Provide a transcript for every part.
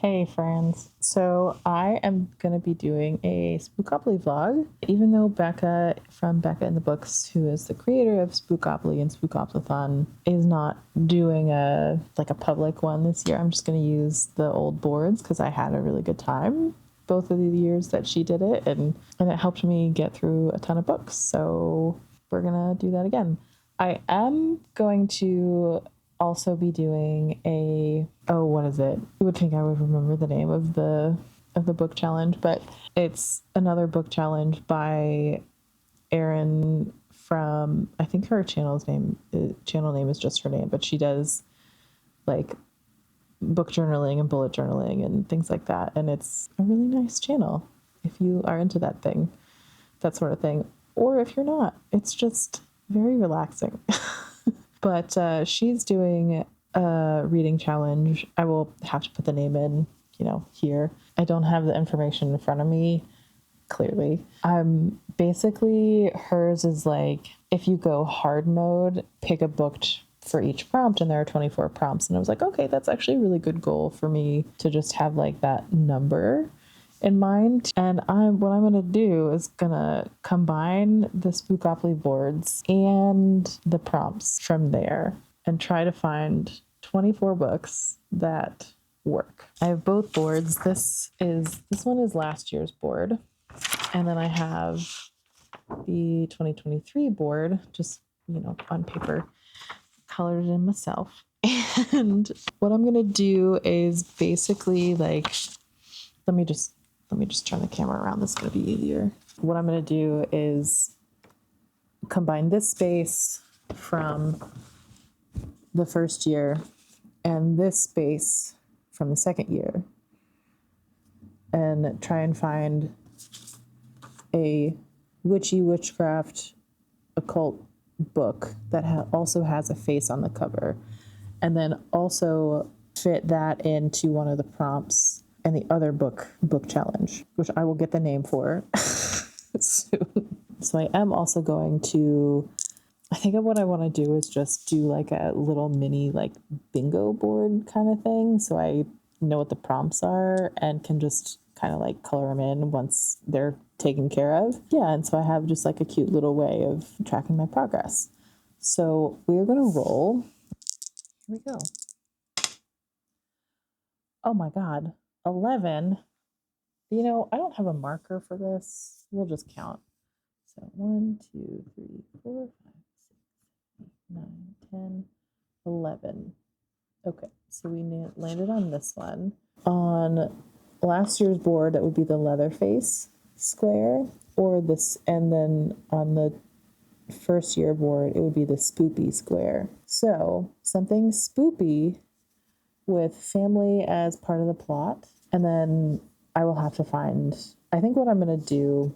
Hey friends. So I am going to be doing a Spookopoly vlog, even though Becca from Becca in the Books, who is the creator of Spookopoly and Spookoplathon, is not doing a public one this year. I'm just going to use the old boards because I had a really good time both of the years that she did it, and it helped me get through a ton of books. So we're going to do that again. I am going to also be doing what is it? You would think I would remember the name of the book challenge, but it's another book challenge by Erin from, I think her channel name is just her name, but she does like book journaling and bullet journaling and things like that, and it's a really nice channel if you are into that sort of thing, or if you're not, it's just very relaxing. But she's doing a reading challenge. I will have to put the name in, here. I don't have the information in front of me, clearly. Basically, hers is like, if you go hard mode, pick a book for each prompt, and there are 24 prompts. And I was like, okay, that's actually a really good goal for me to just have like that number in mind. And what I'm going to do is going to combine the Spookopoly boards and the prompts from there and try to find 24 books that work. I have both boards. This one is last year's board. And then I have the 2023 board, just, on paper, colored in myself. And what I'm going to do is basically let me just turn the camera around. This is going to be easier. What I'm going to do is combine this space from the first year and this space from the second year and try and find a witchy witchcraft occult book that also has a face on the cover, and then also fit that into one of the prompts and the other book challenge, which I will get the name for soon. So I am also going to, I think what I want to do is just do like a little mini bingo board kind of thing, so I know what the prompts are and can just kind of color them in once they're taken care of. Yeah, and so I have just a cute little way of tracking my progress. So we're going to roll. Here we go. Oh my God. 11. I don't have a marker for this. We'll just count. So 1, 2, 3, 4, 5, 6, 7, 8, 9, 10, 11. Okay, so we landed on this one. On last year's board, that would be the Leatherface square, or this, and then on the first year board, it would be the Spoopy square. So something spoopy with family as part of the plot. And then I will have to find, I think what I'm going to do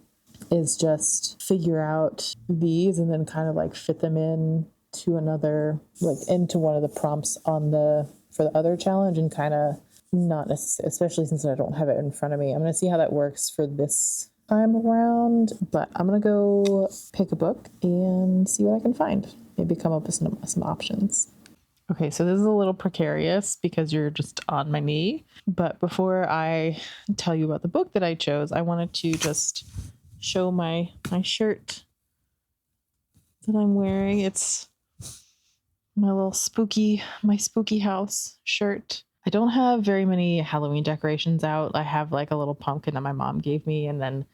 is just figure out these and then kind of fit them in to another, into one of the prompts for the other challenge, and kind of not necessarily, especially since I don't have it in front of me. I'm going to see how that works for this time around, but I'm going to go pick a book and see what I can find. Maybe come up with some options. Okay, so this is a little precarious because you're just on my knee. But before I tell you about the book that I chose, I wanted to just show my shirt that I'm wearing. It's my spooky house shirt. I don't have very many Halloween decorations out. I have a little pumpkin that my mom gave me, and then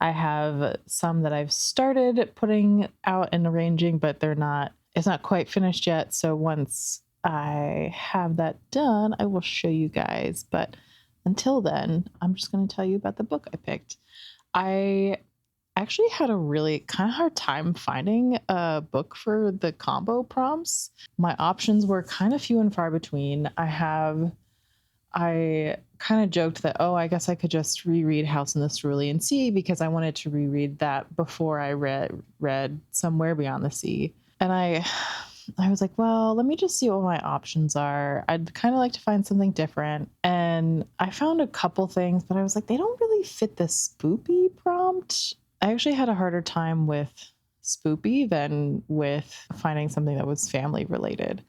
I have some that I've started putting out and arranging, but it's not quite finished yet. So once I have that done, I will show you guys. But until then, I'm just going to tell you about the book I picked. I actually had a really kind of hard time finding a book for the combo prompts. My options were kind of few and far between. I kind of joked that, I guess I could just reread House in the Cerulean Sea because I wanted to reread that before I read Somewhere Beyond the Sea. And I was like, well, let me just see what my options are. I'd kind of like to find something different. And I found a couple things, but I was like, they don't really fit the spoopy prompt. I actually had a harder time with spoopy than with finding something that was family related.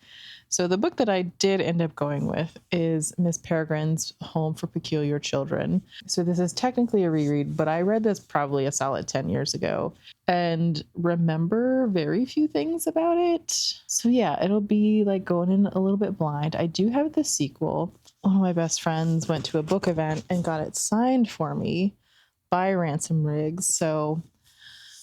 So the book that I did end up going with is Miss Peregrine's Home for Peculiar Children. So this is technically a reread, but I read this probably a solid 10 years ago and remember very few things about it. So yeah, it'll be like going in a little bit blind. I do have the sequel. One of my best friends went to a book event and got it signed for me by Ransom Riggs. So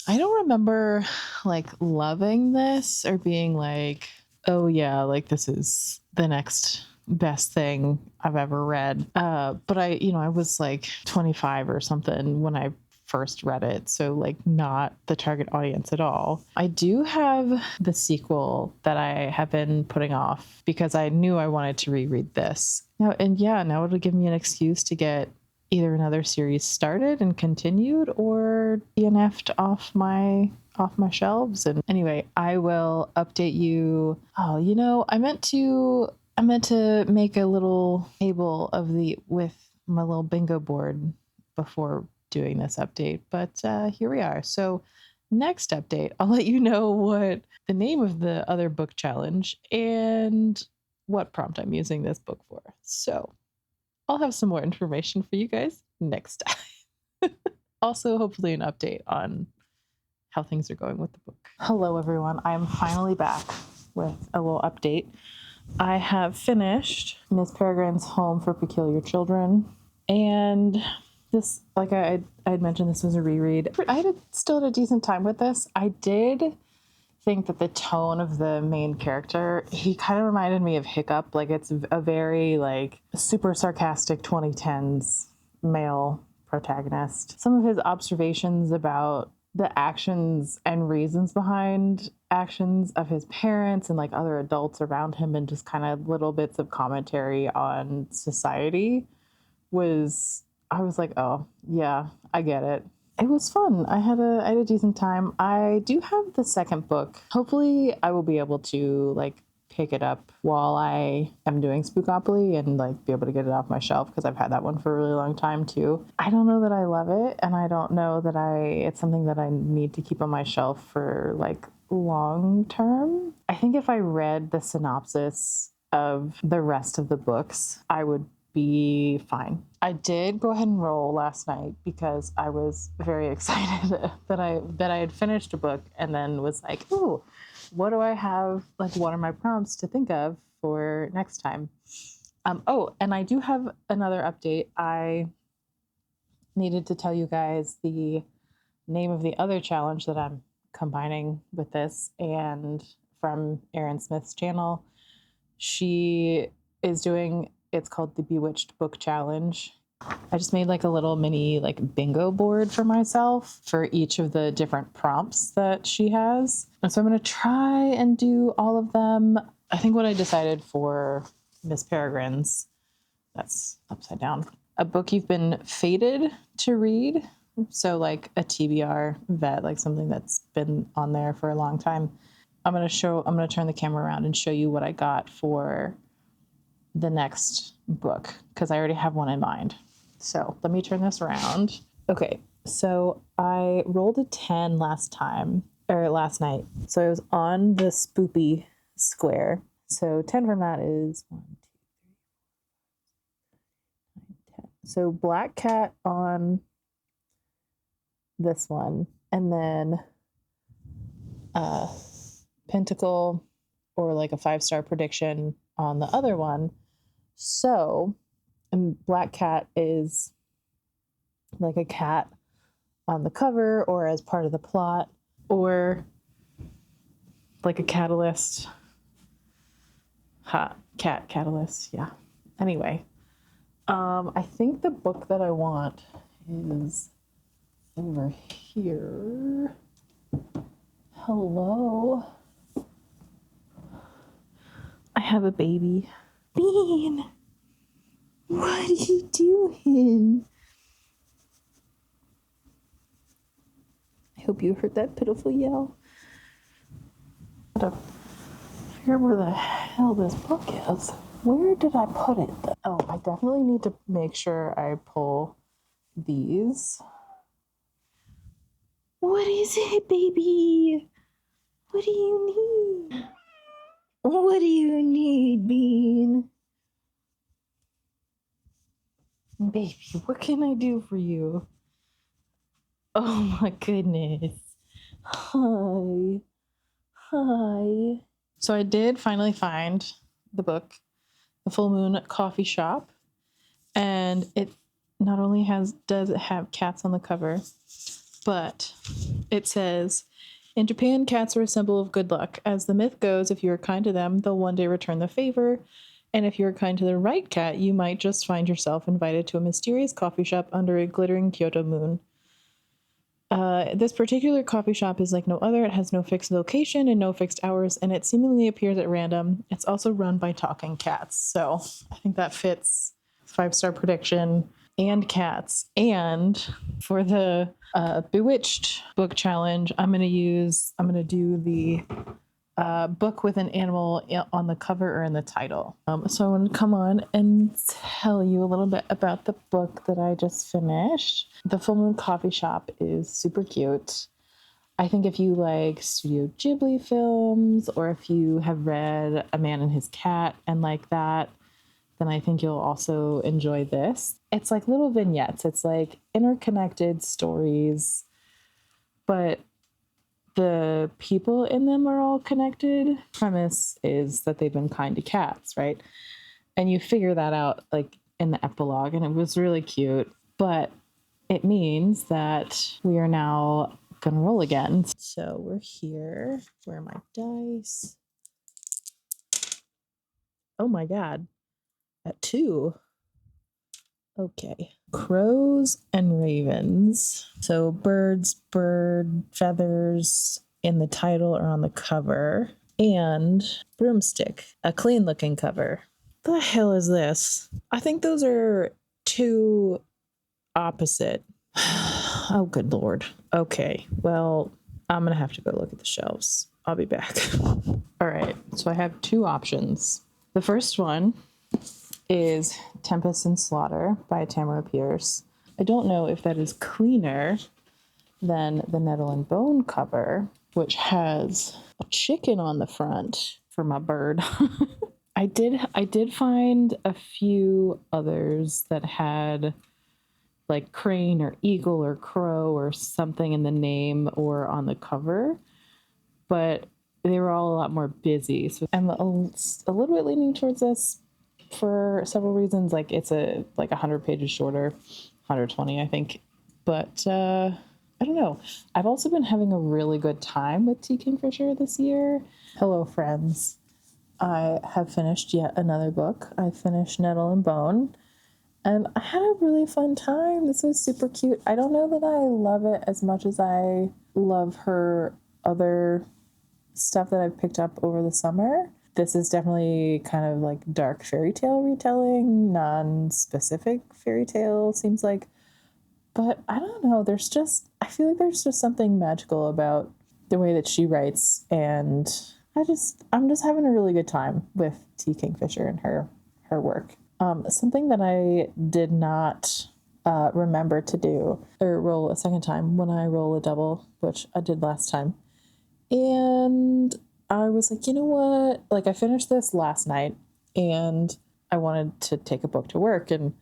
I don't remember like loving this or being like, oh yeah, like this is the next best thing I've ever read. But I was like 25 or something when I first read it. So like not the target audience at all. I do have the sequel that I have been putting off because I knew I wanted to reread this. Now it'll give me an excuse to get either another series started and continued or DNF'd off my shelves. And anyway, I will update you. Oh, I meant to make a little table with my little bingo board before doing this update, but here we are. So next update, I'll let you know what the name of the other book challenge and what prompt I'm using this book for. So I'll have some more information for you guys next time. Also, hopefully an update on how things are going with the book. Hello, everyone. I'm finally back with a little update. I have finished Miss Peregrine's Home for Peculiar Children, and this, like I had mentioned, this was a reread. I still had a decent time with this. I did think that the tone of the main character, he kind of reminded me of Hiccup. Like it's a very like super sarcastic 2010s male protagonist. Some of his observations about the actions and reasons behind actions of his parents and like other adults around him and just kind of little bits of commentary on society I was like, oh yeah, I get it. It was fun. I had a decent time. I do have the second book. Hopefully I will be able to like pick it up while I am doing Spookopoly and like be able to get it off my shelf because I've had that one for a really long time too. I don't know that I love it, and I don't know that it's something that I need to keep on my shelf for like long term. I think if I read the synopsis of the rest of the books, I would be fine. I did go ahead and roll last night because I was very excited that I had finished a book and then was like, ooh, what do I have? Like, what are my prompts to think of for next time? And I do have another update. I needed to tell you guys the name of the other challenge that I'm combining with this, and from Erin Smith's channel. She is doing, it's called the Bewitched Book Challenge. I just made like a little mini like bingo board for myself for each of the different prompts that she has. And so I'm going to try and do all of them. I think what I decided for Miss Peregrine's, that's upside down, a book you've been fated to read. So like a TBR vet, like something that's been on there for a long time. I'm going to turn the camera around and show you what I got for the next book because I already have one in mind. So let me turn this around. Okay, so I rolled a 10 last night. So I was on the spoopy square. So 10 from that is 1, 2, 3, 4, 5, 10. So black cat on this one, and then pentacle or like a 5-star prediction on the other one. So, and black cat is like a cat on the cover or as part of the plot or like a catalyst. Cat catalyst, yeah. Anyway, I think the book that I want is over here. Hello. I have a baby. Bean, what are you doing? I hope you heard that pitiful yell. I gotta figure out where the hell this book is. Where did I put it? Oh, I definitely need to make sure I pull these. What is it, baby? What do you need? What do you need, Bean? Baby, what can I do for you? Oh my goodness. Hi. Hi. So I did finally find the book, The Full Moon Coffee Shop, and it not only does it have cats on the cover, but it says, in Japan, cats are a symbol of good luck. As the myth goes, if you are kind to them, they'll one day return the favor. And if you're kind to the right cat, you might just find yourself invited to a mysterious coffee shop under a glittering Kyoto moon. This particular coffee shop is like no other. It has no fixed location and no fixed hours, and it seemingly appears at random. It's also run by talking cats. So I think that fits 5-star prediction and cats. And for the Bewitched book challenge, I'm going to do the book with an animal on the cover or in the title. So I want to come on and tell you a little bit about the book that I just finished. The Full Moon Coffee Shop is super cute. I think if you like Studio Ghibli films, or if you have read A Man and His Cat and like that, then I think you'll also enjoy this. It's like little vignettes. It's like interconnected stories, but the people in them are all connected. Premise is that they've been kind to cats, right? And you figure that out like in the epilogue, and it was really cute. But it means that we are now gonna roll again. So we're here. Where are my dice? Oh my god. At 2. Okay. Crows and ravens. So birds, bird feathers in the title or on the cover, and broomstick, a clean looking cover. The hell is this? I think those are 2 opposite. Oh, good lord. Okay. Well, I'm going to have to go look at the shelves. I'll be back. All right. So I have 2 options. The first one is Tempest and Slaughter by Tamara Pierce. I don't know if that is cleaner than the Nettle and Bone cover, which has a chicken on the front for my bird. I did find a few others that had like crane or eagle or crow or something in the name or on the cover, but they were all a lot more busy. So I'm a little bit leaning towards this for several reasons. Like it's like 100 pages shorter, 120 I think, but I don't know. I've also been having a really good time with T. Kingfisher this year. Hello friends, I have finished yet another book. I finished Nettle and Bone, and I had a really fun time. This was super cute. I don't know that I love it as much as I love her other stuff that I've picked up over the summer. This is definitely kind of like dark fairy tale retelling, non-specific fairy tale, seems like. But I don't know, I feel like there's just something magical about the way that she writes, and I'm just having a really good time with T. Kingfisher and her work. Something that I did not remember to do or roll a second time when I roll a double, which I did last time. And I was like, you know what? Like I finished this last night and I wanted to take a book to work, and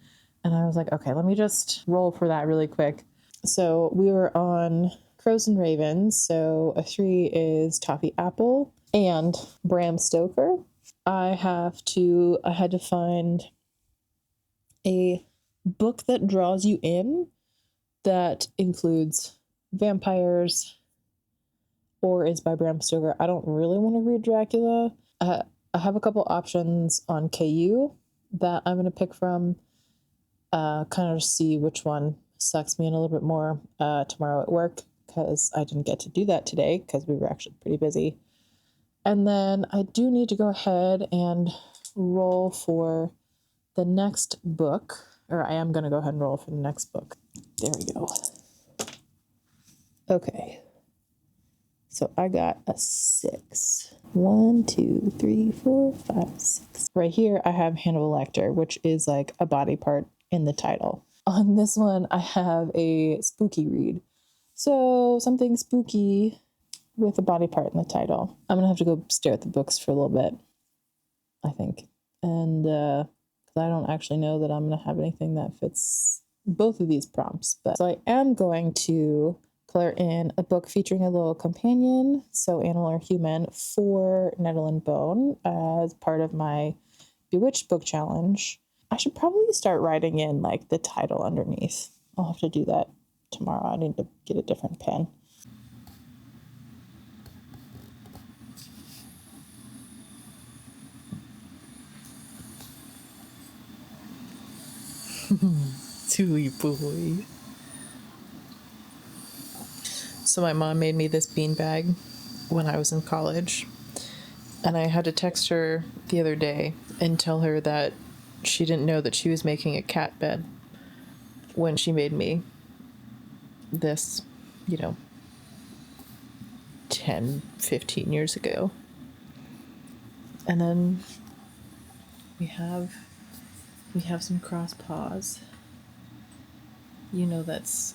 I was like, okay, let me just roll for that really quick. So we were on Crows and Ravens. So a 3 is Toffee Apple and Bram Stoker. I had to find a book that draws you in, that includes vampires, or is by Bram Stoker. I don't really want to read Dracula. I have a couple options on KU that I'm going to pick from, kind of see which one sucks me in a little bit more tomorrow at work, because I didn't get to do that today because we were actually pretty busy. And then I do need to go ahead and roll for the next book, or I am going to go ahead and roll for the next book. There we go. Okay. So I got a 6. 1, 2, 3, 4, 5, 6. Right here, I have Hannibal Lecter, which is like a body part in the title. On this one, I have a spooky read. So something spooky with a body part in the title. I'm going to have to go stare at the books for a little bit. I think. And because I don't actually know that I'm going to have anything that fits both of these prompts. But so I am going to color in a book featuring a little companion, so animal or human, for Nettle and Bone as part of my Bewitched Book challenge. I should probably start writing in like the title underneath. I'll have to do that tomorrow. I need to get a different pen. Tooey boy. So my mom made me this beanbag when I was in college, and I had to text her the other day and tell her that she didn't know that she was making a cat bed when she made me this, 10, 15 years ago. And then we have some cross paws. That's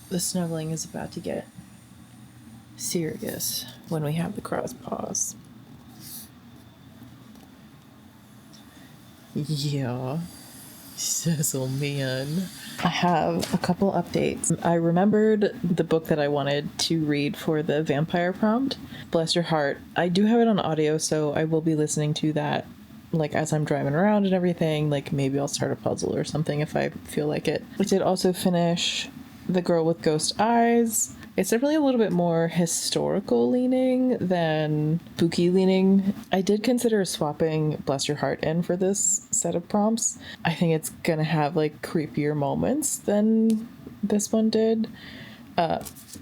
the snuggling is about to get serious when we have the cross paws. Yeah. Sizzle man. I have a couple updates. I remembered the book that I wanted to read for the vampire prompt. Bless Your Heart. I do have it on audio, so I will be listening to that like as I'm driving around and everything. Like maybe I'll start a puzzle or something if I feel like it. I did also finish The Girl with Ghost Eyes. It's definitely a little bit more historical leaning than spooky leaning. I did consider swapping Bless Your Heart in for this set of prompts. I think it's gonna have like creepier moments than this one did,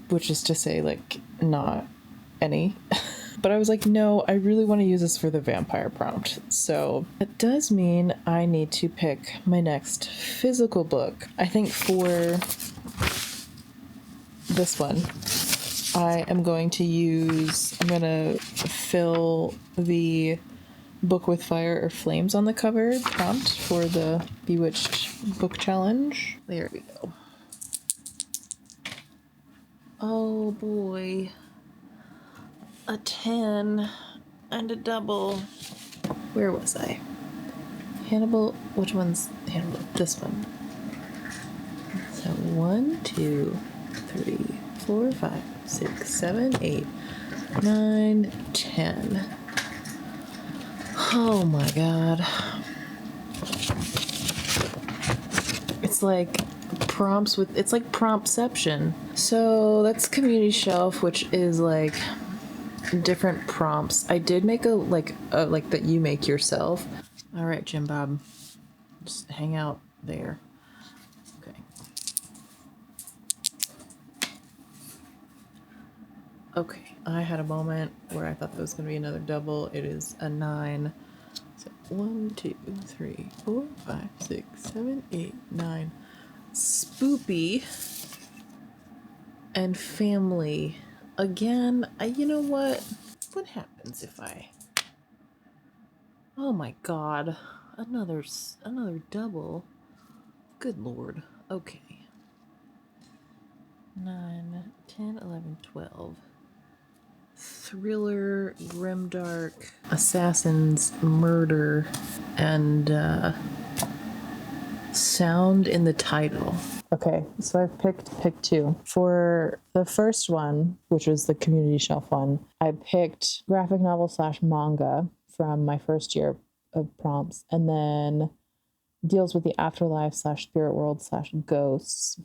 which is to say like not any. But I was like, no, I really want to use this for the vampire prompt. So that does mean I need to pick my next physical book. I think for this one, I'm going to fill the book with fire or flames on the cover prompt for the Bewitched Book challenge. There we go. Oh boy. A 10 and a double. Where was I? Hannibal. Which one's Hannibal? This one. So 1, 2, 3, 4, 5, 6, 7, 8, 9, 10. Oh my god. It's like it's like promptception. So that's Community Shelf, which is like different prompts. I did make a like that you make yourself. All right, Jim Bob, just hang out there. Okay, I had a moment where I thought that was going to be another double. It is a 9. So 1, 2, 3, 4, 5, 6, 7, 8, 9. Spoopy and family. Again, you know what? What happens if I... Oh my god. Another double. Good lord. Okay. 9, 10, 11, 12. Thriller, grimdark, assassins, murder, and sound in the title. Okay, so I've picked 2. For the first one, which was the Community Shelf one, I picked graphic novel / manga from my first year of prompts, and then deals with the afterlife / spirit world / ghosts.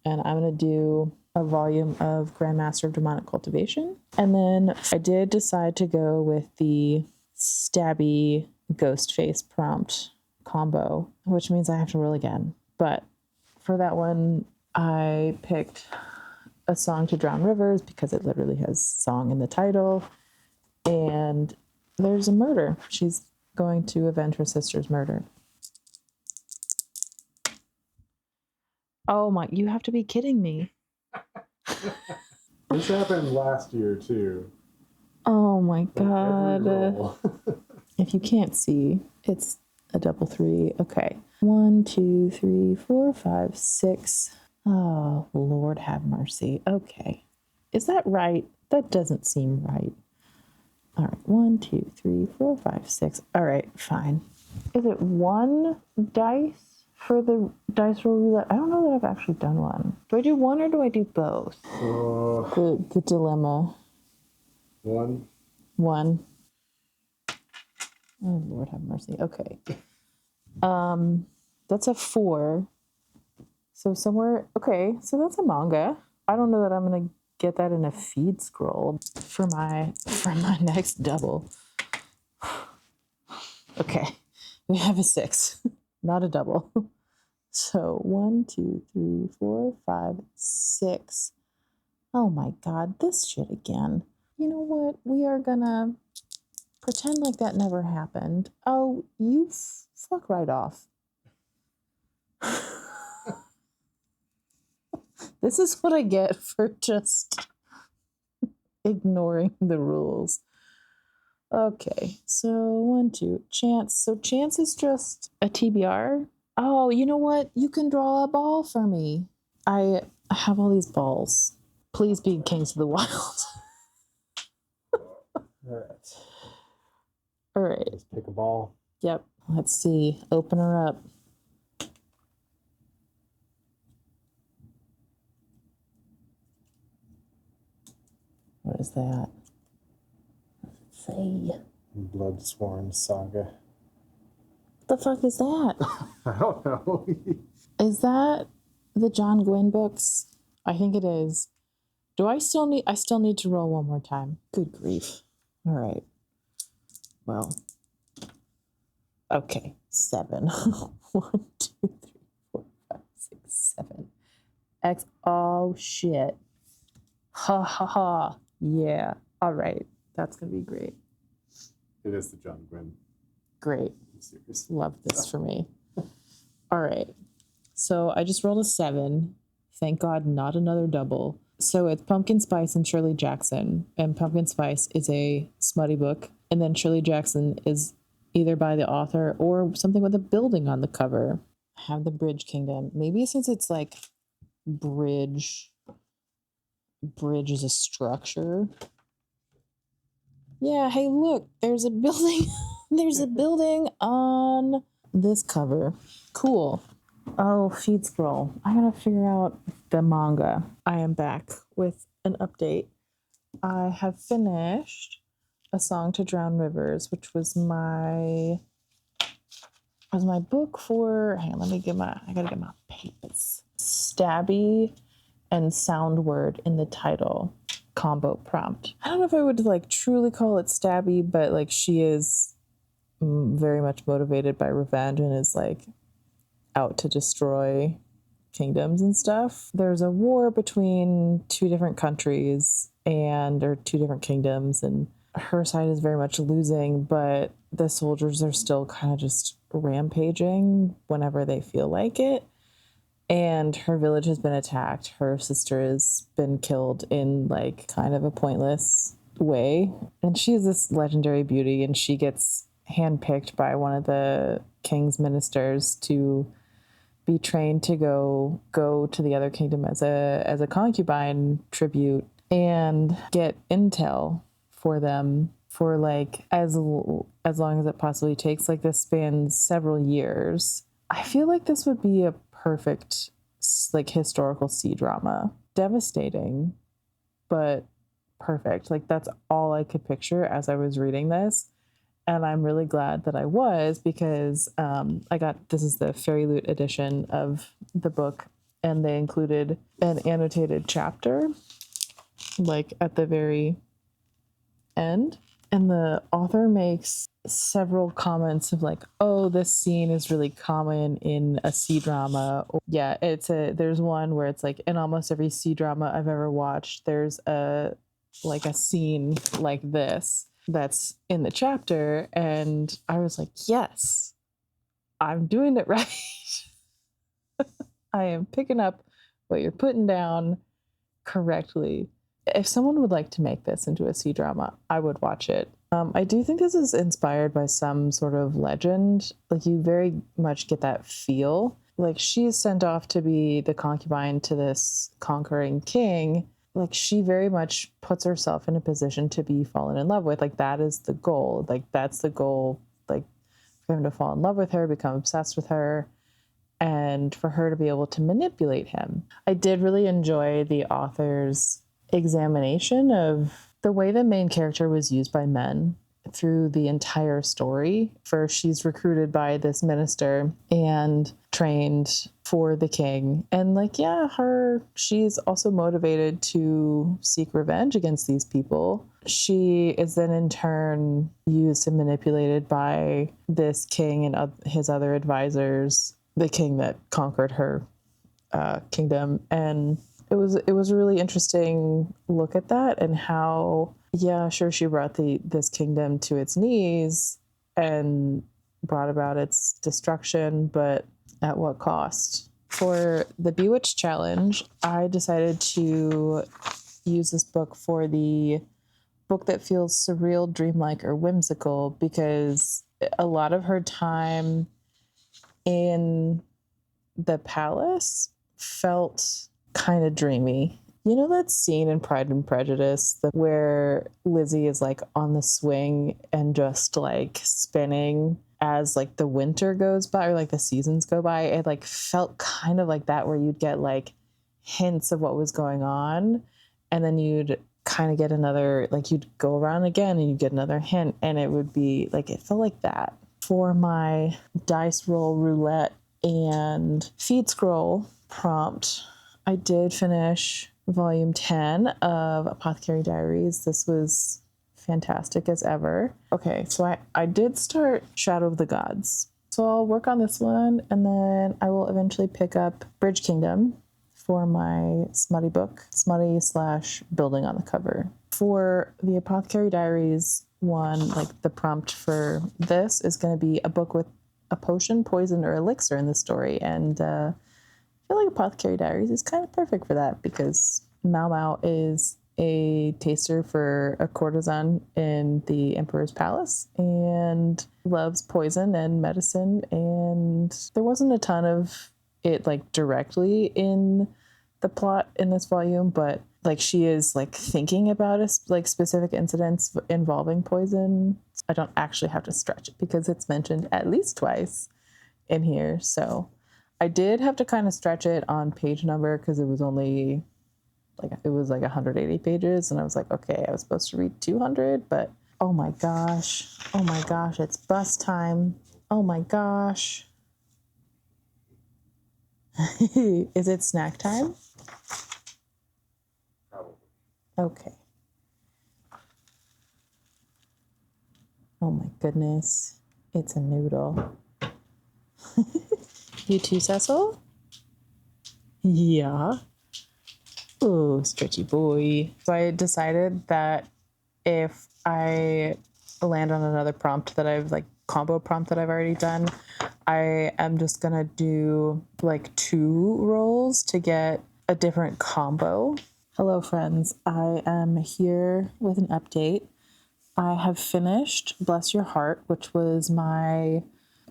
And I'm going to do a volume of Grandmaster of Demonic Cultivation. And then I did decide to go with the stabby ghost face prompt combo, which means I have to roll again. But for that one, I picked A Song to Drown Rivers because it literally has song in the title. And there's a murder. She's going to avenge her sister's murder. Oh my, you have to be kidding me. This happened last year too. Oh my god. If you can't see, it's a double 3. Okay. 1, 2, 3, 4, 5, 6. Oh, Lord have mercy. Okay. Is that right? That doesn't seem right. All right, 1, 2, 3, 4, 5, 6. All right, fine. Is it one dice for the dice roll roulette? I don't know that I've actually done one. Do I do one or do I do both? The dilemma. One. Oh, Lord have mercy. Okay. That's a 4. So somewhere, okay, so that's a manga. I don't know that I'm gonna get that in a feed scroll for my next double. Okay, we have a 6, not a double. So 1, 2, 3, 4, 5, 6. Oh my God, this shit again. You know what? We are gonna pretend like that never happened. Oh, you fuck right off. This is what I get for just ignoring the rules. Okay, so 1, 2, chance. So chance is just a TBR. Oh, you know what? You can draw a ball for me. I have all these balls. Please be Kings of the Wild. All right. All right. Let's pick a ball. Yep. Let's see. Open her up. What is that? Let's see. Bloodsworn Saga. What the fuck is that? I don't know. Is that the John Gwynne books? I think it is. I still need to roll one more time. Good grief. All right. Well. Okay. 7. 1, 2, 3, 4, 5, 6, 7. X. Oh shit. Ha ha ha. Yeah. All right. That's gonna be great. It is the John Gwynne Great. series. Love this for me. All right. So I just rolled a 7. Thank God, not another double. So it's Pumpkin Spice and Shirley Jackson. And Pumpkin Spice is a smutty book. And then Shirley Jackson is either by the author or something with a building on the cover. Have the Bridge Kingdom. Maybe since it's like bridge is a structure. Yeah, hey, look, there's a building. There's a building on this cover. Cool. Oh, feed scroll. I gotta figure out the manga. I am back with an update. I have finished A Song to Drown Rivers, which was my book for. Hang on, I gotta get my papers. Stabby and sound word in the title combo prompt. I don't know if I would like truly call it stabby, but like she is very much motivated by revenge and is like out to destroy kingdoms and stuff. There's a war between 2 different countries or 2 different kingdoms, and her side is very much losing, but the soldiers are still kind of just rampaging whenever they feel like it. And her village has been attacked. Her sister has been killed in like kind of a pointless way. And she's this legendary beauty, and she gets handpicked by one of the king's ministers to be trained to go to the other kingdom as a concubine tribute and get intel for them for like as long as it possibly takes. Like this spans several years. I feel like this would be a perfect like historical C drama. Devastating, but perfect. Like that's all I could picture as I was reading this. And I'm really glad that I was, because this is the Fairy Loot edition of the book, and they included an annotated chapter like at the very end. And the author makes several comments of like, oh, this scene is really common in a C drama. Yeah, there's one where it's like in almost every C drama I've ever watched, there's a scene like this that's in the chapter. And I was like, yes, I'm doing it right. I am picking up what you're putting down correctly. If someone would like to make this into a C drama, I would watch it. I do think this is inspired by some sort of legend. Like you very much get that feel. Like she's sent off to be the concubine to this conquering king, like she very much puts herself in a position to be fallen in love with. Like that is the goal. Like that's the goal, like for him to fall in love with her, become obsessed with her, and for her to be able to manipulate him. I did really enjoy the author's examination of the way the main character was used by men through the entire story. First, she's recruited by this minister and trained for the king. And like, yeah, she's also motivated to seek revenge against these people. She is then in turn used and manipulated by this king and his other advisors, the king that conquered her kingdom. And it was a really interesting look at that and how, yeah, sure, she brought this kingdom to its knees and brought about its destruction, but at what cost? For the Bewitched challenge, I decided to use this book for the book that feels surreal, dreamlike, or whimsical, because a lot of her time in the palace felt kind of dreamy. You know that scene in Pride and Prejudice where Lizzie is like on the swing and just like spinning as like the winter goes by or like the seasons go by? It like felt kind of like that, where you'd get like hints of what was going on, and then you'd kind of get another, like you'd go around again and you'd get another hint, and it would be like, it felt like that. For my dice roll roulette and feed scroll prompt, I did finish volume 10 of Apothecary Diaries. This was fantastic as ever. Okay, so I did start Shadow of the Gods. So I'll work on this one, and then I will eventually pick up Bridge Kingdom for my smutty book, smutty / building on the cover. For the Apothecary Diaries one, like the prompt for this is going to be a book with a potion, poison, or elixir in the story. And I feel like Apothecary Diaries is kind of perfect for that, because Mao Mao is a taster for a courtesan in the Emperor's Palace and loves poison and medicine. And there wasn't a ton of it like directly in the plot in this volume, but like she is like thinking about like specific incidents involving poison. I don't actually have to stretch it because it's mentioned at least twice in here. So I did have to kind of stretch it on page number because it was only like, it was like 180 pages, and I was like, okay, I was supposed to read 200, but oh my gosh, it's bus time. Oh my gosh. Is it snack time? Probably. Okay. Oh my goodness. It's a noodle. You too, Cecil? Yeah. Oh, stretchy boy. So I decided that if I land on another prompt that I've like combo prompt that I've already done, I am just gonna do like 2 rolls to get a different combo. Hello friends, I am here with an update. I have finished Bless Your Heart, which was my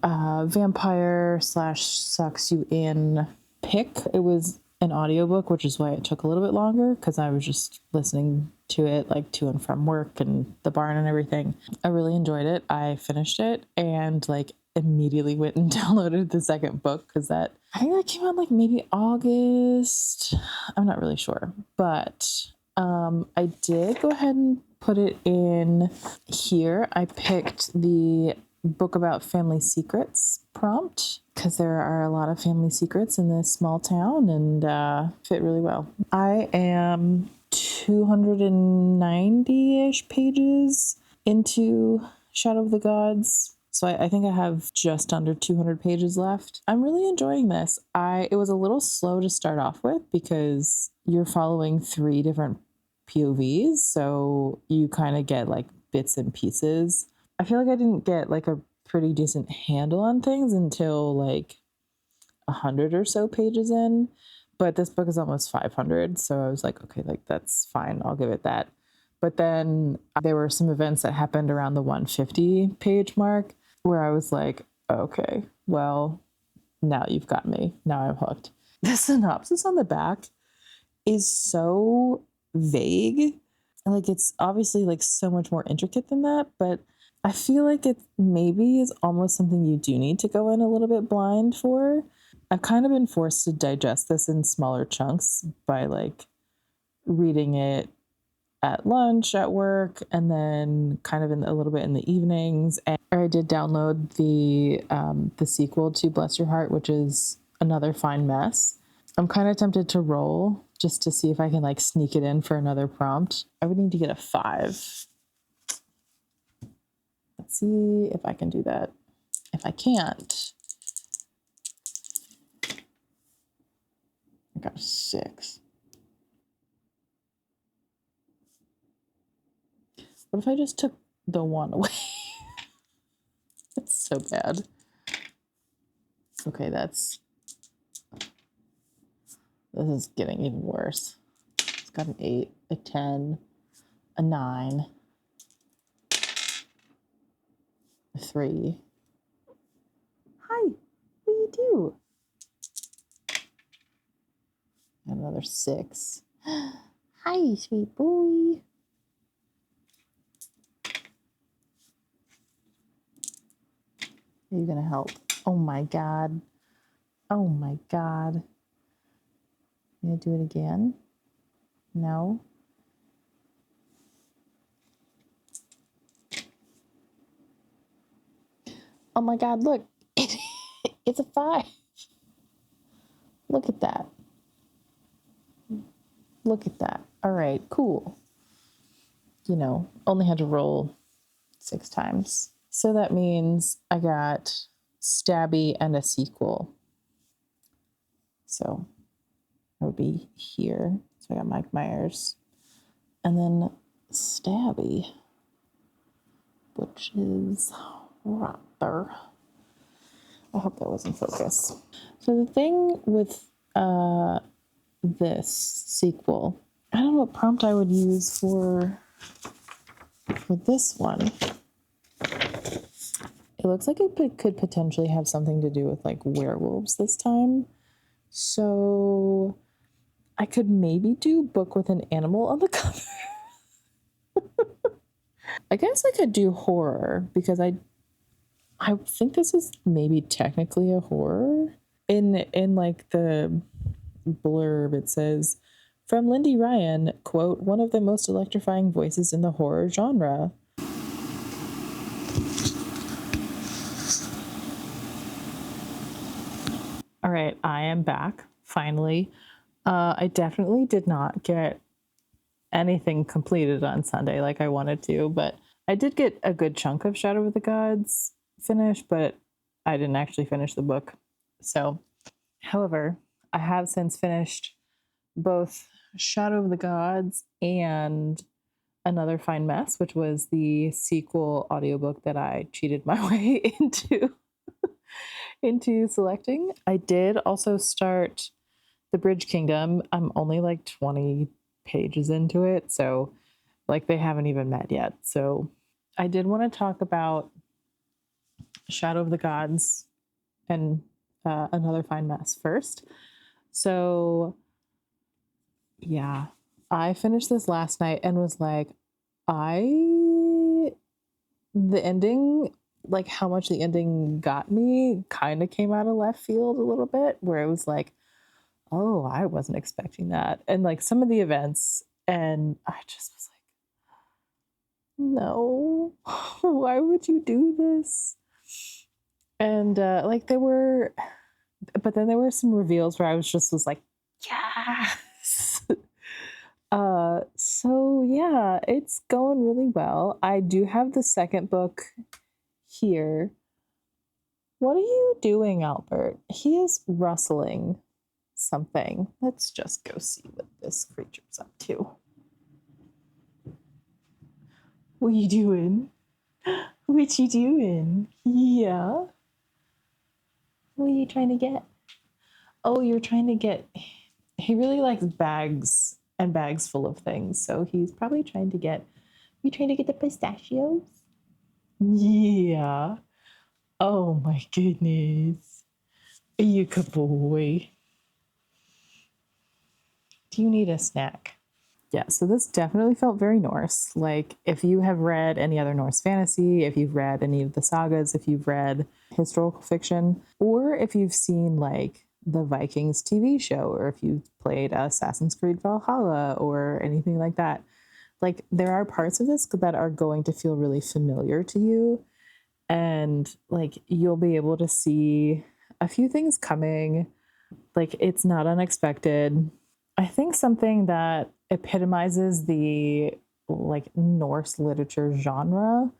vampire / sucks you in pick. It was an audiobook, which is why it took a little bit longer, because I was just listening to it like to and from work and the barn and everything. I really enjoyed it. I finished it and like immediately went and downloaded the second book, because I think that came out like maybe August. I'm not really sure, but I did go ahead and put it in here. I picked the book about family secrets prompt because there are a lot of family secrets in this small town and fit really well. I am 290-ish pages into Shadow of the Gods. So I think I have just under 200 pages left. I'm really enjoying this. It was a little slow to start off with because you're following 3 different POVs. So you kind of get like bits and pieces. I feel like I didn't get like a pretty decent handle on things until like 100 or so pages in. But this book is almost 500. So I was like, okay, like that's fine. I'll give it that. But then there were some events that happened around the 150 page mark where I was like, okay, well, now you've got me. Now I'm hooked. The synopsis on the back is so vague. Like it's obviously like so much more intricate than that, but I feel like it maybe is almost something you do need to go in a little bit blind for. I've kind of been forced to digest this in smaller chunks by like reading it at lunch at work and then kind of in a little bit in the evenings. And I did download the sequel to Bless Your Heart, which is Another Fine Mess. I'm kind of tempted to roll just to see if I can like sneak it in for another prompt. I would need to get a 5. Let's see if I can do that. If I can't, I got a 6. What if I just took the 1 away? That's so bad. Okay, this is getting even worse. It's got an 8, a 10, a 9, a 3. Hi, what do you do? And another 6. Hi, sweet boy. Are you gonna help? Oh my God. Oh my God. You gonna do it again? No? Oh my God, look. It's a 5. Look at that. Look at that. All right, cool. You know, only had to roll 6 times. So that means I got Stabby and a sequel. So it would be here. So I got Mike Myers. And then Stabby, which is right there. I hope that was in focus. So the thing with this sequel, I don't know what prompt I would use for this one. It looks like it could potentially have something to do with like werewolves this time. So I could maybe do book with an animal on the cover. I guess I could do horror because I think this is maybe technically a horror. In like the blurb it says, from Lindy Ryan, quote, one of the most electrifying voices in the horror genre. All right, I am back finally. I definitely did not get anything completed on Sunday like I wanted to, but I did get a good chunk of Shadow of the Gods finished, but I didn't actually finish the book. So, however, I have since finished both Shadow of the Gods and Another Fine Mess, which was the sequel audiobook that I cheated my way into selecting. I did also start The Bridge Kingdom. I'm only like 20 pages into it, so like they haven't even met yet. So I did want to talk about Shadow of the Gods and Another Fine Mess first. So yeah, I finished this last night and was like, the ending, like how much the ending got me kind of came out of left field a little bit, where it was like, oh, I wasn't expecting that. And like some of the events, and I just was like, no, why would you do this? And like but then there were some reveals where I was like, yes. So yeah, it's going really well. I do have the second book here. What are you doing, Albert? He is rustling something. Let's just go see what this creature's up to. What are you doing? What you doing? Yeah. What are you trying to get? Oh, you're trying to get... He really likes bags and bags full of things. So he's probably trying to get... You trying to get the pistachios? Yeah. Oh my goodness. You good boy. Do you need a snack? Yeah, so this definitely felt very Norse. Like, if you have read any other Norse fantasy, if you've read any of the sagas, if you've read historical fiction, or if you've seen like the Vikings TV show, or if you've played Assassin's Creed Valhalla or anything like that, like there are parts of this that are going to feel really familiar to you. And like you'll be able to see a few things coming. Like it's not unexpected. I think something that epitomizes the like Norse literature genre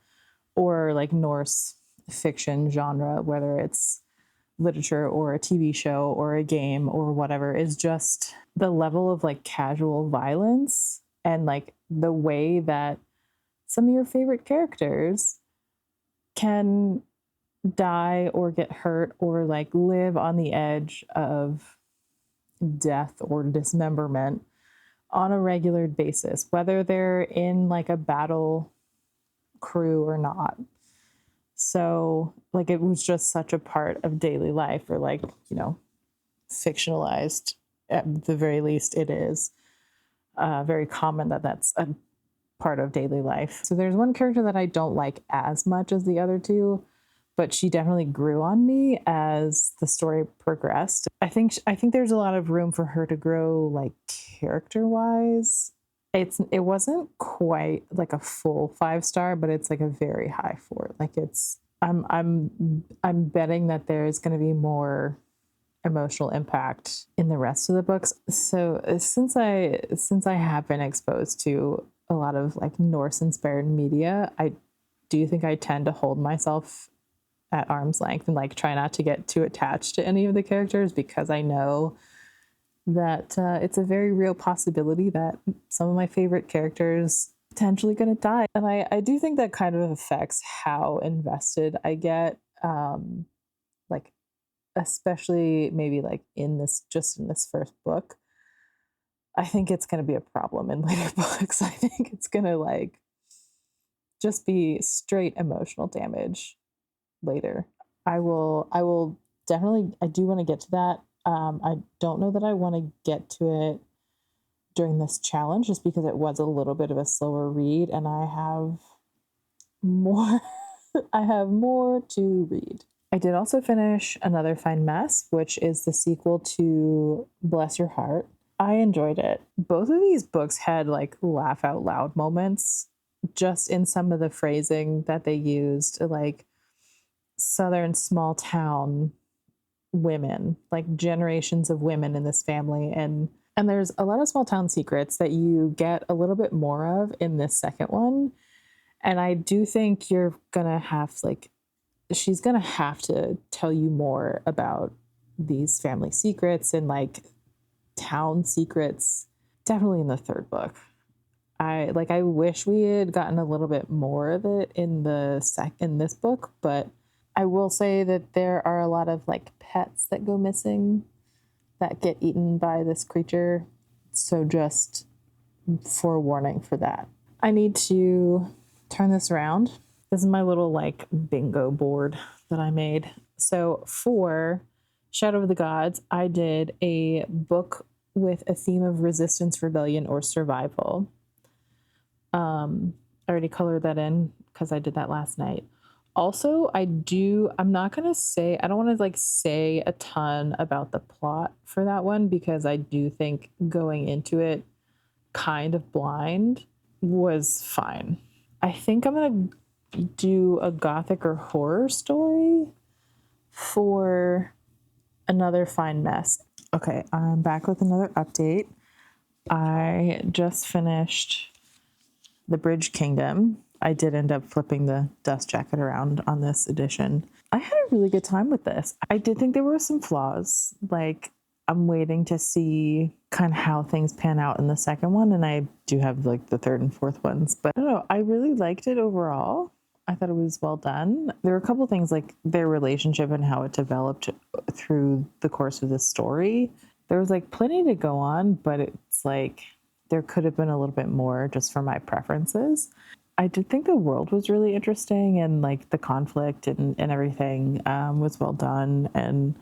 or like Norse fiction genre, whether it's literature or a TV show or a game or whatever, is just the level of like casual violence and like the way that some of your favorite characters can die or get hurt or like live on the edge of death or dismemberment on a regular basis, whether they're in like a battle crew or not. So, like, it was just such a part of daily life, or like, fictionalized at the very least, it is very common that that's a part of daily life. So, there's one character that I don't like as much as the other two, but she definitely grew on me as the story progressed. I think there's a lot of room for her to grow, like character wise. It wasn't quite like a full 5 star, but it's like a very high 4. Like I'm betting that there's going to be more emotional impact in the rest of the books. So since I have been exposed to a lot of like Norse inspired media, I do think I tend to hold myself at arm's length and like try not to get too attached to any of the characters, because I know that it's a very real possibility that some of my favorite characters potentially going to die. And I do think that kind of affects how invested I get, like especially maybe like in this first book. I think it's going to be a problem in later books. I think it's going to like just be straight emotional damage later. I will definitely, I do want to get to that. I don't know that I want to get to it during this challenge, just because it was a little bit of a slower read and I have more I have more to read. I did also finish Another Fine Mess, which is the sequel to Bless Your Heart. I enjoyed it. Both of these books had like laugh out loud moments just in some of the phrasing that they used, like southern small town women, like generations of women in this family. And there's a lot of small town secrets that you get a little bit more of in this second one. And I do think you're gonna have like she's gonna have to tell you more about these family secrets and like town secrets, definitely in the third book. I wish we had gotten a little bit more of it in this book, but I will say that there are a lot of like pets that go missing that get eaten by this creature. So just forewarning for that. I need to turn this around. This is my little like bingo board that I made. So for Shadow of the Gods, I did a book with a theme of resistance, rebellion, or survival. I already colored that in because I did that last night. Also, I'm not going to say, I don't want to like say a ton about the plot for that one, because I do think going into it kind of blind was fine. I think I'm going to do a gothic or horror story for Another Fine Mess. Okay, I'm back with another update. I just finished The Bridge Kingdom. I did end up flipping the dust jacket around on this edition. I had a really good time with this. I did think there were some flaws. Like, I'm waiting to see kind of how things pan out in the second one. And I do have like the third and fourth ones. But I don't know. I really liked it overall. I thought it was well done. There were a couple things like their relationship and how it developed through the course of the story. There was like plenty to go on, but it's like there could have been a little bit more just for my preferences. I did think the world was really interesting, and like the conflict and everything was well done, and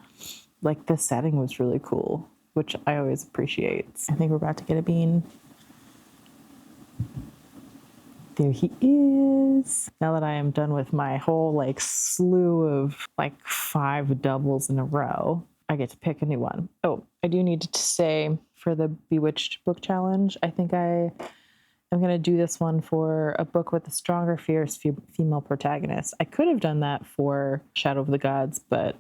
like the setting was really cool, which I always appreciate. I think we're about to get a bean. There he is. Now that I am done with my whole like slew of like 5 doubles in a row, I get to pick a new one. Oh, I do need to say for the Bewitched Book Challenge, I think I am going to do this one for a book with a stronger, fierce female protagonist. I could have done that for Shadow of the Gods, but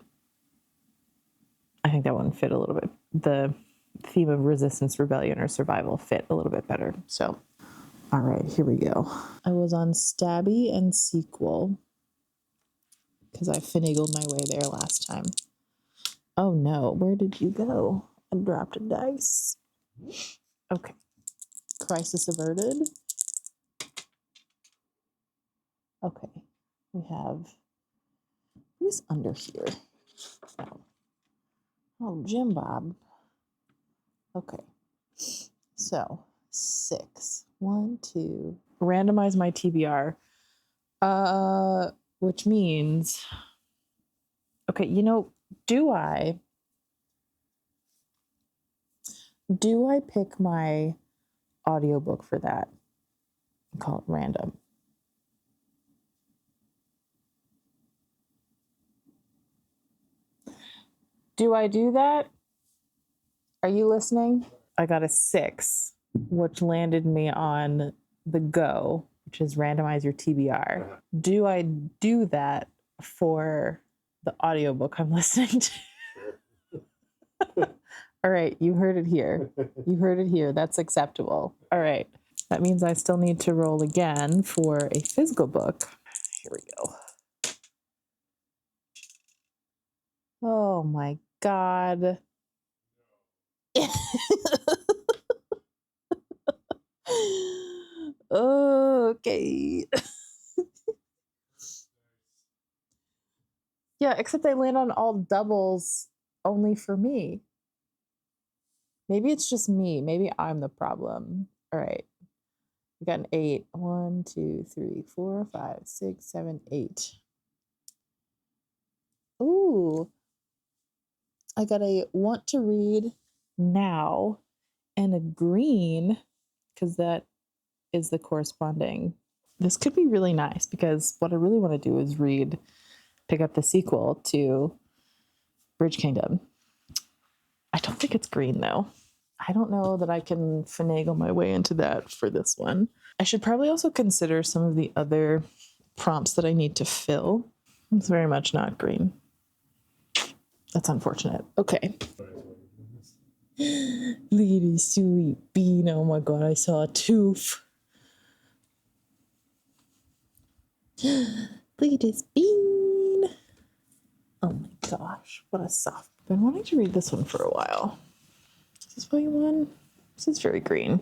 I think that one fit a little bit. The theme of resistance, rebellion, or survival fit a little bit better. So, all right, here we go. I was on Stabby and Sequel because I finagled my way there last time. Oh no, where did you go? I dropped a dice. Okay. Crisis averted. Okay. We have, what is under here? Oh, Jim Bob. Okay. So 6. 1, 2. Randomize my TBR. Which means, okay, do I pick my audiobook for that? Call it random. Do I do that? Are you listening? I got a 6, which landed me on the go, which is randomize your TBR. Do I do that for the audiobook I'm listening to? All right, you heard it here. You heard it here. That's acceptable. All right. That means I still need to roll again for a physical book. Here we go. Oh my God. Okay. Yeah, except they land on all doubles only for me. Maybe it's just me. Maybe I'm the problem. All right. We got an 8. 1, 2, 3, 4, 5, 6, 7, 8. Ooh. I got a want to read now and a green because that is the corresponding. This could be really nice because what I really want to do is pick up the sequel to Bridge Kingdom. I don't think it's green though. I don't know that I can finagle my way into that for this one. I should probably also consider some of the other prompts that I need to fill. It's very much not green. That's unfortunate. Okay. Look at this sweet bean. Oh my God, I saw a tooth. Look at this bean. Oh my gosh, what a soft. I've been wanting to read this one for a while. Is this volume 1? This is very green.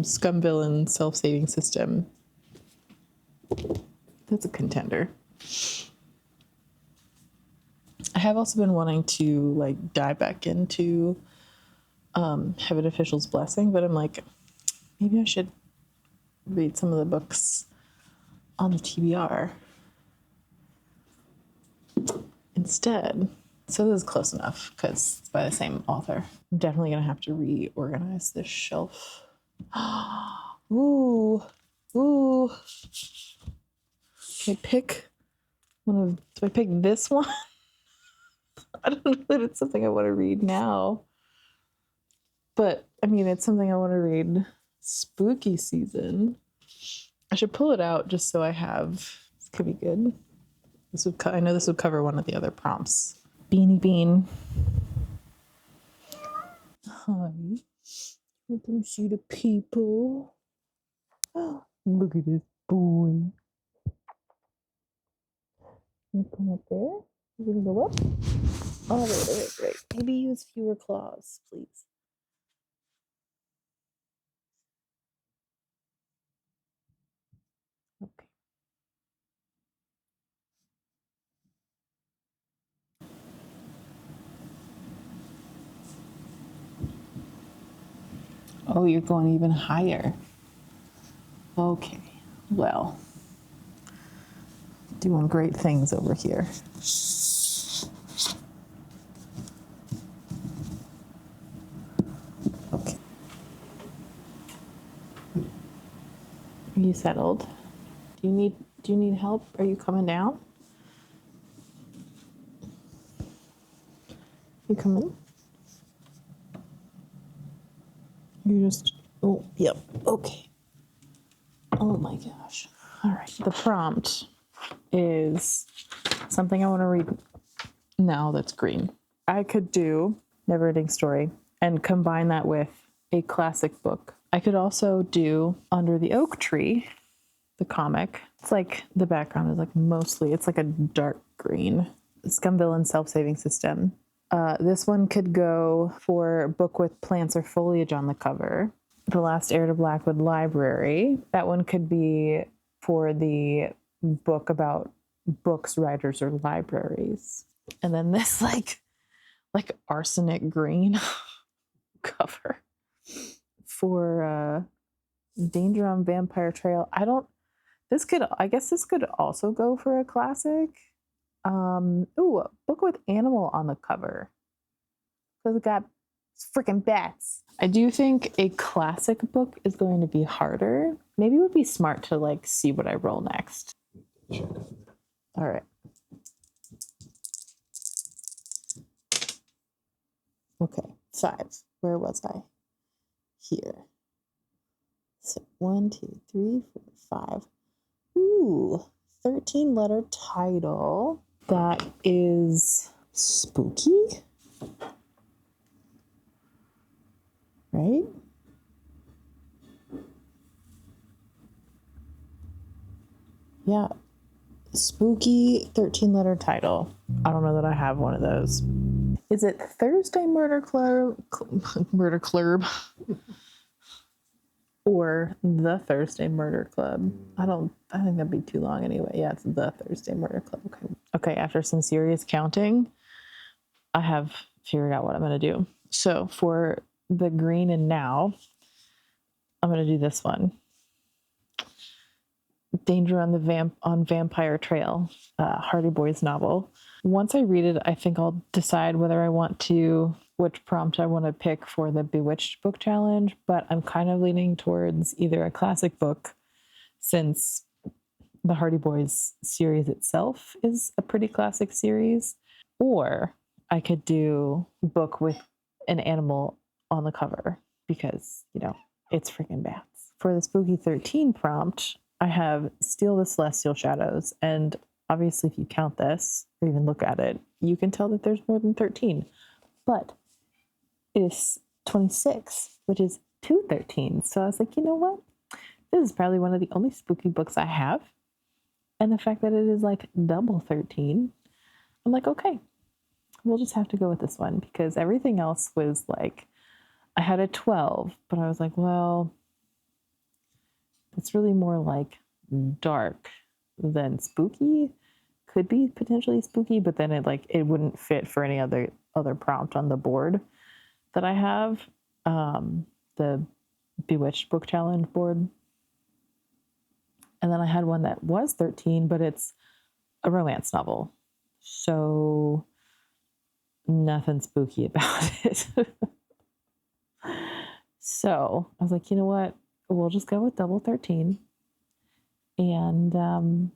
Scum Villain Self-Saving System. That's a contender. I have also been wanting to dive back into Heaven Official's Blessing, but I'm like, maybe I should read some of the books on the TBR instead. So this is close enough because it's by the same author. I'm definitely going to have to reorganize this shelf. Ooh. Ooh. Can I pick do I pick this one? I don't know that it's something I want to read now. But, I mean, it's something I want to read spooky season. I should pull it out just so I have... This could be good. I know this would cover one of the other prompts. Beanie Bean. Hi. You can see the people. Oh, look at this boy. You come up there. You're going to go up. Oh, great. Maybe use fewer claws, please. Okay. Oh, you're going even higher. Okay. Well, doing great things over here. Okay. you settled? Do you need help? Are you coming down? You coming? You just, oh, yep, okay. Oh my gosh. All right. The prompt is something I want to read now that's green. I could do Never Ending Story and combine that with a classic book. I could also do Under the Oak Tree, the comic. It's like the background is like mostly, it's like a dark green. Scumvillain Self-Saving System. This one could go for a book with plants or foliage on the cover. The Last Heir to Blackwood Library. That one could be for the book about books, writers, or libraries. And then this like arsenic green cover for Danger on Vampire Trail. I guess this could also go for a classic. Ooh, a book with animal on the cover. Because it got freaking bats. I do think a classic book is going to be harder. Maybe it would be smart to like see what I roll next. All right. Okay, 5. Where was I? Here. So 1, 2, 3, 4, 5. Ooh, 13-letter title. That is spooky. Right? Yeah. Spooky 13-letter title. I don't know that I have one of those. Is it Thursday Murder Club? Murder Club? Or The Thursday Murder Club? I think that'd be too long anyway. Yeah, it's The Thursday Murder Club. Okay, after some serious counting, I have figured out what I'm going to do. So for the green and now, I'm going to do this one. Danger on Vampire Trail, Hardy Boys novel. Once I read it, I think I'll decide whether I want to, which prompt I want to pick for the Bewitched Book Challenge, but I'm kind of leaning towards either a classic book, since the Hardy Boys series itself is a pretty classic series, or I could do a book with an animal on the cover, because, it's freaking bats. For the Spooky 13 prompt, I have Steal the Celestial Shadows, and obviously if you count this, or even look at it, you can tell that there's more than 13, but it is 26, which is 2 13s. So I was like, you know what? This is probably one of the only spooky books I have. And the fact that it is like double 13, I'm like, okay, we'll just have to go with this one, because everything else was like, I had a 12, but I was like, well, it's really more like dark than spooky. Could be potentially spooky, but then it wouldn't fit for any other prompt on the board that I have. The Bewitched Book Challenge board. And then I had one that was 13, but it's a romance novel. So nothing spooky about it. So I was like, you know what? We'll just go with double 13 and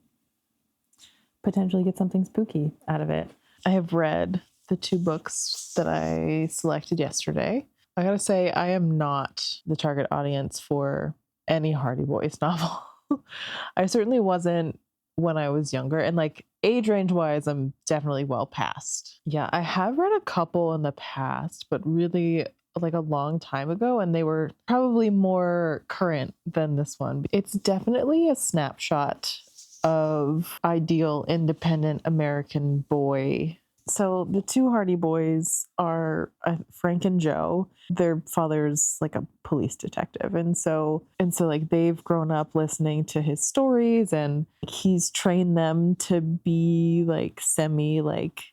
potentially get something spooky out of it. I have read the 2 books that I selected yesterday. I gotta say, I am not the target audience for any Hardy Boys novel. I certainly wasn't when I was younger, and like age range wise, I'm definitely well past. Yeah, I have read a couple in the past, but really like a long time ago, and they were probably more current than this one. It's definitely a snapshot of ideal independent American boy. So the 2 Hardy Boys are Frank and Joe. Their father's like a police detective, and so like they've grown up listening to his stories, and he's trained them to be like semi like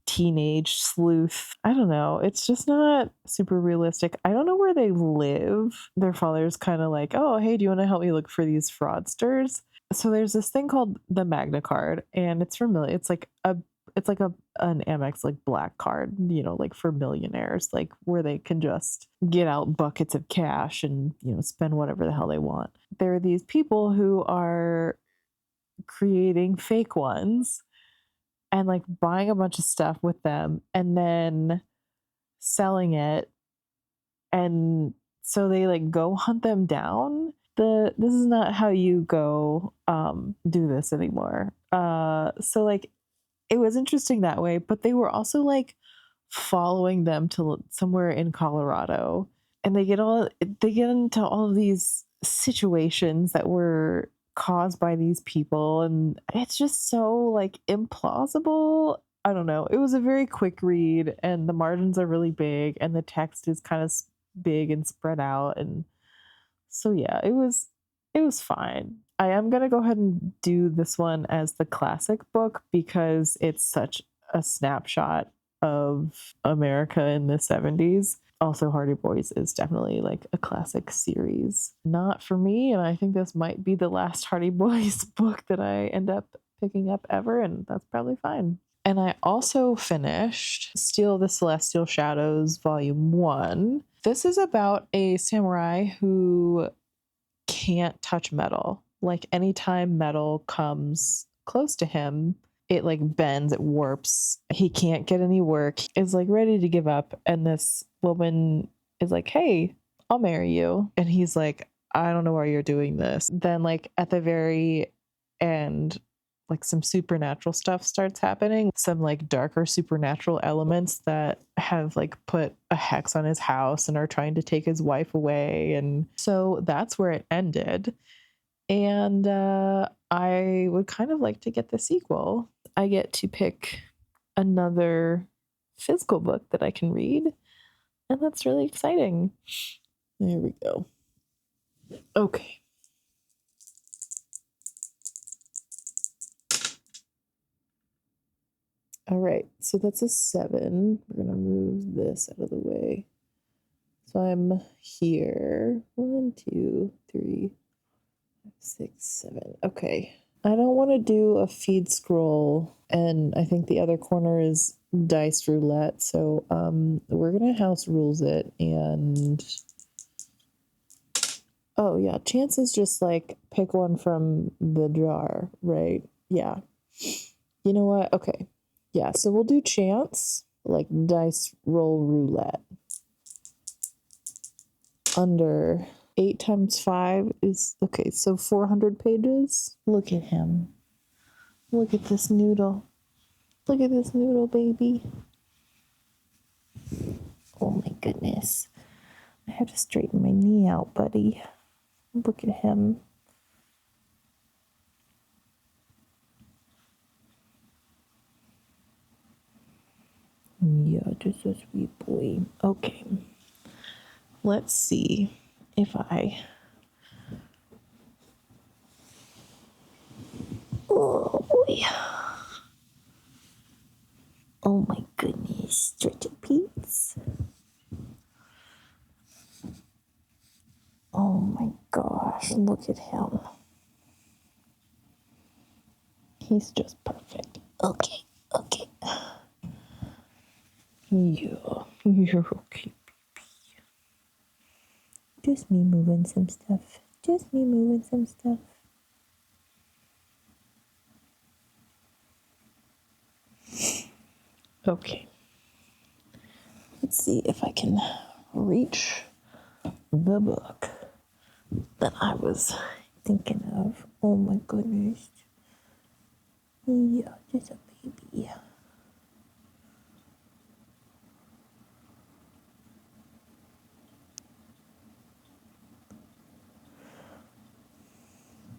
teenage sleuth. I don't know. It's just not super realistic. I don't know where they live. Their father's kind of like, oh, hey, do you want to help me look for these fraudsters? So there's this thing called the Magna Card, and it's familiar. It's like it's like an Amex like black card, you know, like for millionaires, like where they can just get out buckets of cash and, you know, spend whatever the hell they want. There are these people who are creating fake ones and like buying a bunch of stuff with them and then selling it. And so they like go hunt them down. This is not how you go do this anymore. So like it was interesting that way, but they were also like following them to somewhere in Colorado, and they get into all of these situations that were caused by these people, and it's just so like implausible. I don't know. It was a very quick read, and the margins are really big, and the text is kind of big and spread out, and so yeah, it was fine. I am going to go ahead and do this one as the classic book because it's such a snapshot of America in the 70s. Also, Hardy Boys is definitely like a classic series. Not for me, and I think this might be the last Hardy Boys book that I end up picking up ever, and that's probably fine. And I also finished Steal the Celestial Shadows Volume 1. This is about a samurai who can't touch metal. Like anytime metal comes close to him, it like bends, it warps. He can't get any work. Is like ready to give up. And this woman is like, "Hey, I'll marry you." And he's like, "I don't know why you're doing this." Then like at the very end, like some supernatural stuff starts happening, some like darker supernatural elements that have like put a hex on his house and are trying to take his wife away. And so that's where it ended. And I would kind of like to get the sequel. I get to pick another physical book that I can read, and that's really exciting. There we go. Okay. All right, so that's a 7. We're gonna move this out of the way. So I'm here. 1, 2, 3, 5, 6, 7. Okay. I don't want to do a feed scroll, and I think the other corner is dice roulette. So we're gonna house rules it, and oh yeah, chances just like pick one from the jar, right? Yeah. You know what? Okay. Yeah, so we'll do chance, like dice roll roulette. Under 8 times 5 is, okay, so 400 pages. Look at him. Look at this noodle. Look at this noodle, baby. Oh my goodness. I have to straighten my knee out, buddy. Look at him. Yeah, just a sweet boy. Okay. Let's see if I... Oh boy. Oh my goodness. Stretchy Pete's. Oh my gosh. Look at him. He's just perfect. Okay. Okay. Yeah. You're okay, baby. Just me moving some stuff. Just me moving some stuff. Okay. Let's see if I can reach the book that I was thinking of. Oh my goodness. Yeah, just a baby.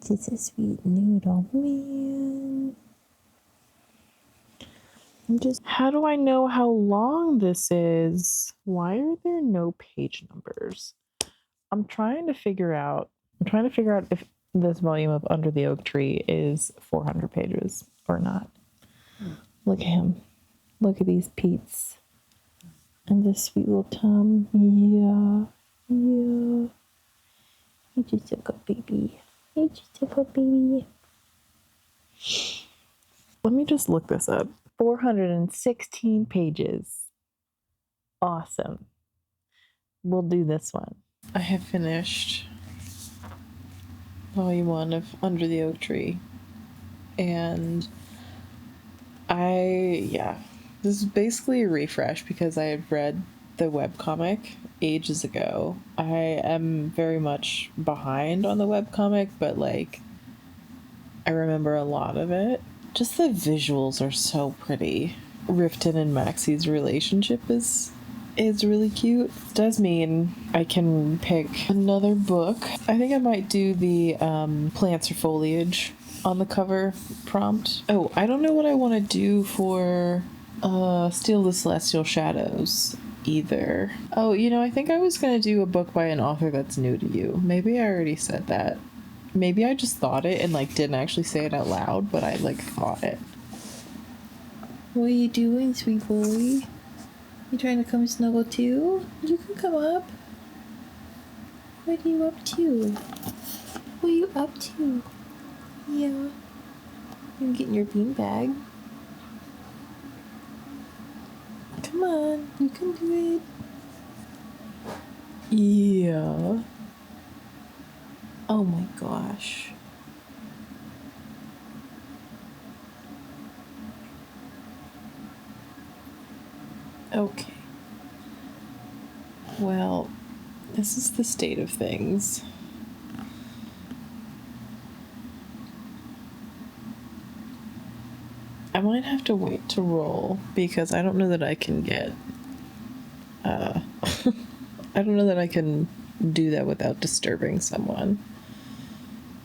Just a sweet noodle, man. How do I know how long this is? Why are there no page numbers? I'm trying to figure out if this volume of Under the Oak Tree is 400 pages or not. Look at him. Look at these Pete's. And this sweet little Tom. Yeah. Yeah. He's just a good baby. He's just a good baby. Let me just look this up. 416 pages. Awesome. We'll do this one. I have finished volume 1 of Under the Oak Tree. And this is basically a refresh because I had read the webcomic ages ago. I am very much behind on the webcomic, but like I remember a lot of it. Just the visuals are so pretty. Riften and Maxie's relationship is really cute. Does mean I can pick another book. I think I might do the plants or foliage on the cover prompt. Oh, I don't know what I want to do for Steal the Celestial Shadows either. Oh, I think I was going to do a book by an author that's new to you. Maybe I already said that. Maybe I just thought it and like didn't actually say it out loud, but I like thought it. What are you doing, sweet boy? You trying to come snuggle too? You can come up. What are you up to? What are you up to? Yeah. You get in your beanbag. Come on, you can do it. Yeah. Oh my gosh. Okay. Well, this is the state of things. I might have to wait to roll because I don't know that I can get I don't know that I can do that without disturbing someone.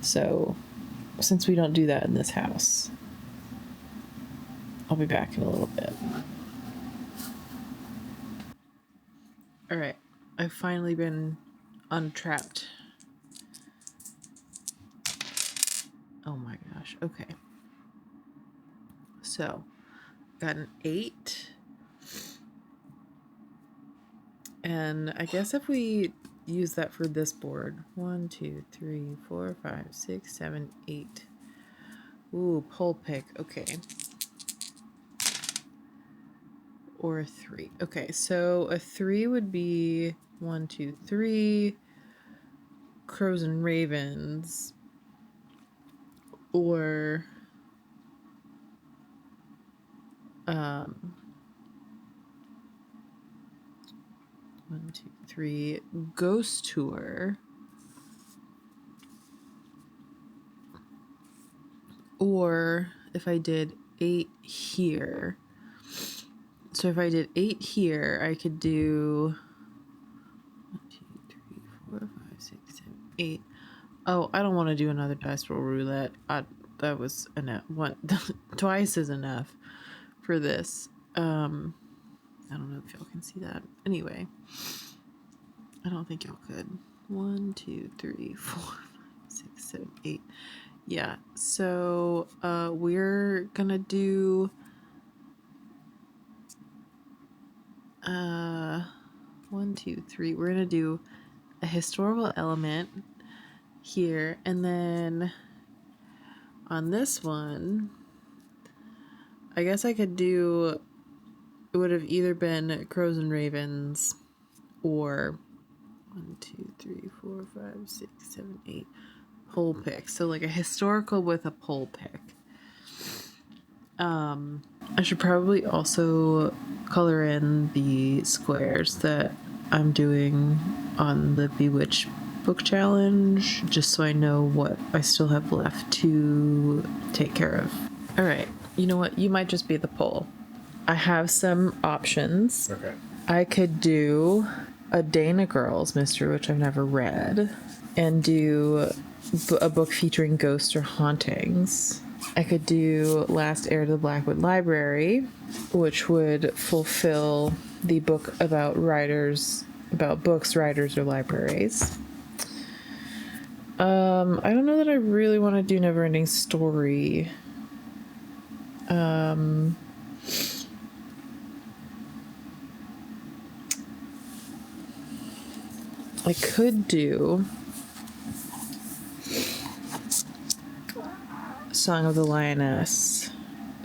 So, since we don't do that in this house, I'll be back in a little bit. Alright, I've finally been untrapped. Oh my gosh, okay. So, got an 8. And I guess if we use that for this board, 1, 2, 3, 4, 5, 6, 7, 8. Ooh, pole pick, okay. Or a 3. Okay, so a 3 would be 1, 2, 3 crows and ravens, or 1, 2, 3 ghost tour, or if I did 8 here. So if I did 8 here, I could do 1, 2, 3, 4, 5, 6, 7, 8. Oh, I don't want to do another dice roll roulette. That was enough. Twice is enough for this. I don't know if y'all can see that. Anyway, I don't think y'all could. 1, 2, 3, 4, 5, 6, 7, 8. Yeah. So we're gonna do 1, 2, 3. We're gonna do a historical element here, and then on this one, I guess I could do. It would have either been crows and ravens, or 1, 2, 3, 4, 5, 6, 7, 8 pole pick. So like a historical with a pole pick. I should probably also color in the squares that I'm doing on the Bewitched Book Challenge, just so I know what I still have left to take care of. All right, you know what? You might just be the pole. I have some options. Okay. I could do a Dana Girls mystery, which I've never read, and do a book featuring ghosts or hauntings. I could do Last Heir to the Blackwood Library, which would fulfill the book about books, writers, or libraries. I don't know that I really want to do Neverending Story. I could do Song of the Lioness,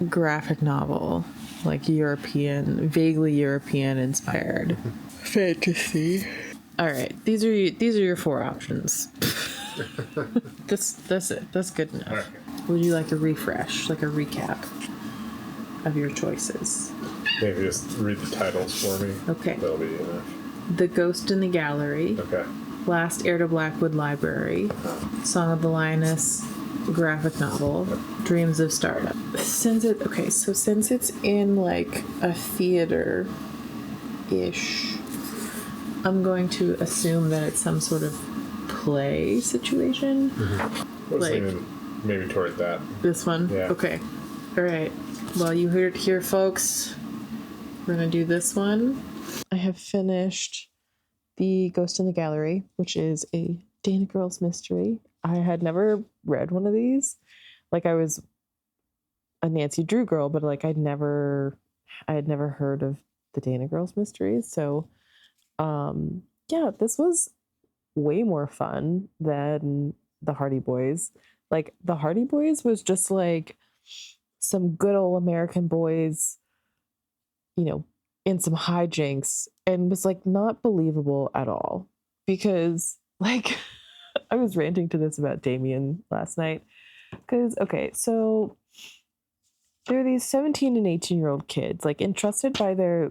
graphic novel. like European, vaguely European inspired fantasy. All right, these are your 4 options. That's it. That's good enough. Okay. Would you like a refresh, like a recap of your choices? Maybe just read the titles for me. Okay. That'll be enough. The Ghost in the Gallery. Okay. Last Heir to Blackwood Library. Song of the Lioness graphic novel. Dreams of Stardom. Since it's in like a theater ish, I'm going to assume that it's some sort of play situation. I was thinking maybe toward that. This one? Yeah. Okay. All right. Well, you heard it here, folks. We're going to do this one. I have finished The Ghost in the Gallery, which is a Dana Girls mystery. I had never read one of these. Like, I was a Nancy Drew girl, but like I had never heard of the Dana Girls mysteries. So, yeah, this was way more fun than the Hardy Boys. Like, the Hardy Boys was just like some good old American boys, you know, in some hijinks, and was like not believable at all. Because like I was ranting to this about Damien last night. Because okay, so there are these 17 and 18-year-old kids like entrusted by their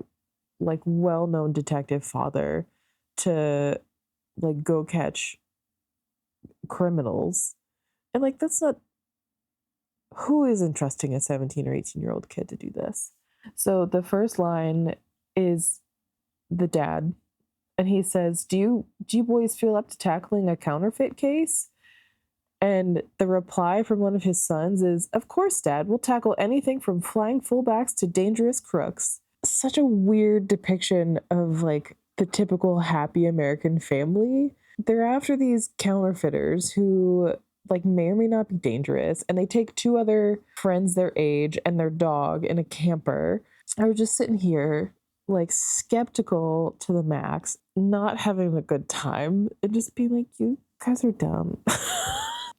like well-known detective father to like go catch criminals. And like that's not, who is entrusting a 17 or 18-year-old kid to do this? So the first line is the dad, and he says, do you boys feel up to tackling a counterfeit case? And the reply from one of his sons is, of course, Dad, we'll tackle anything from flying fullbacks to dangerous crooks. Such a weird depiction of like the typical happy American family. They're after these counterfeiters who like may or may not be dangerous, and they take 2 other friends their age and their dog in a camper. I was just sitting here like skeptical to the max, not having a good time, and just being like, you guys are dumb.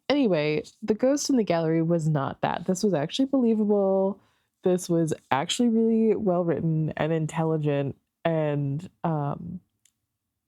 Anyway, The Ghost in the Gallery was not that. This was actually believable. This was actually really well written and intelligent, and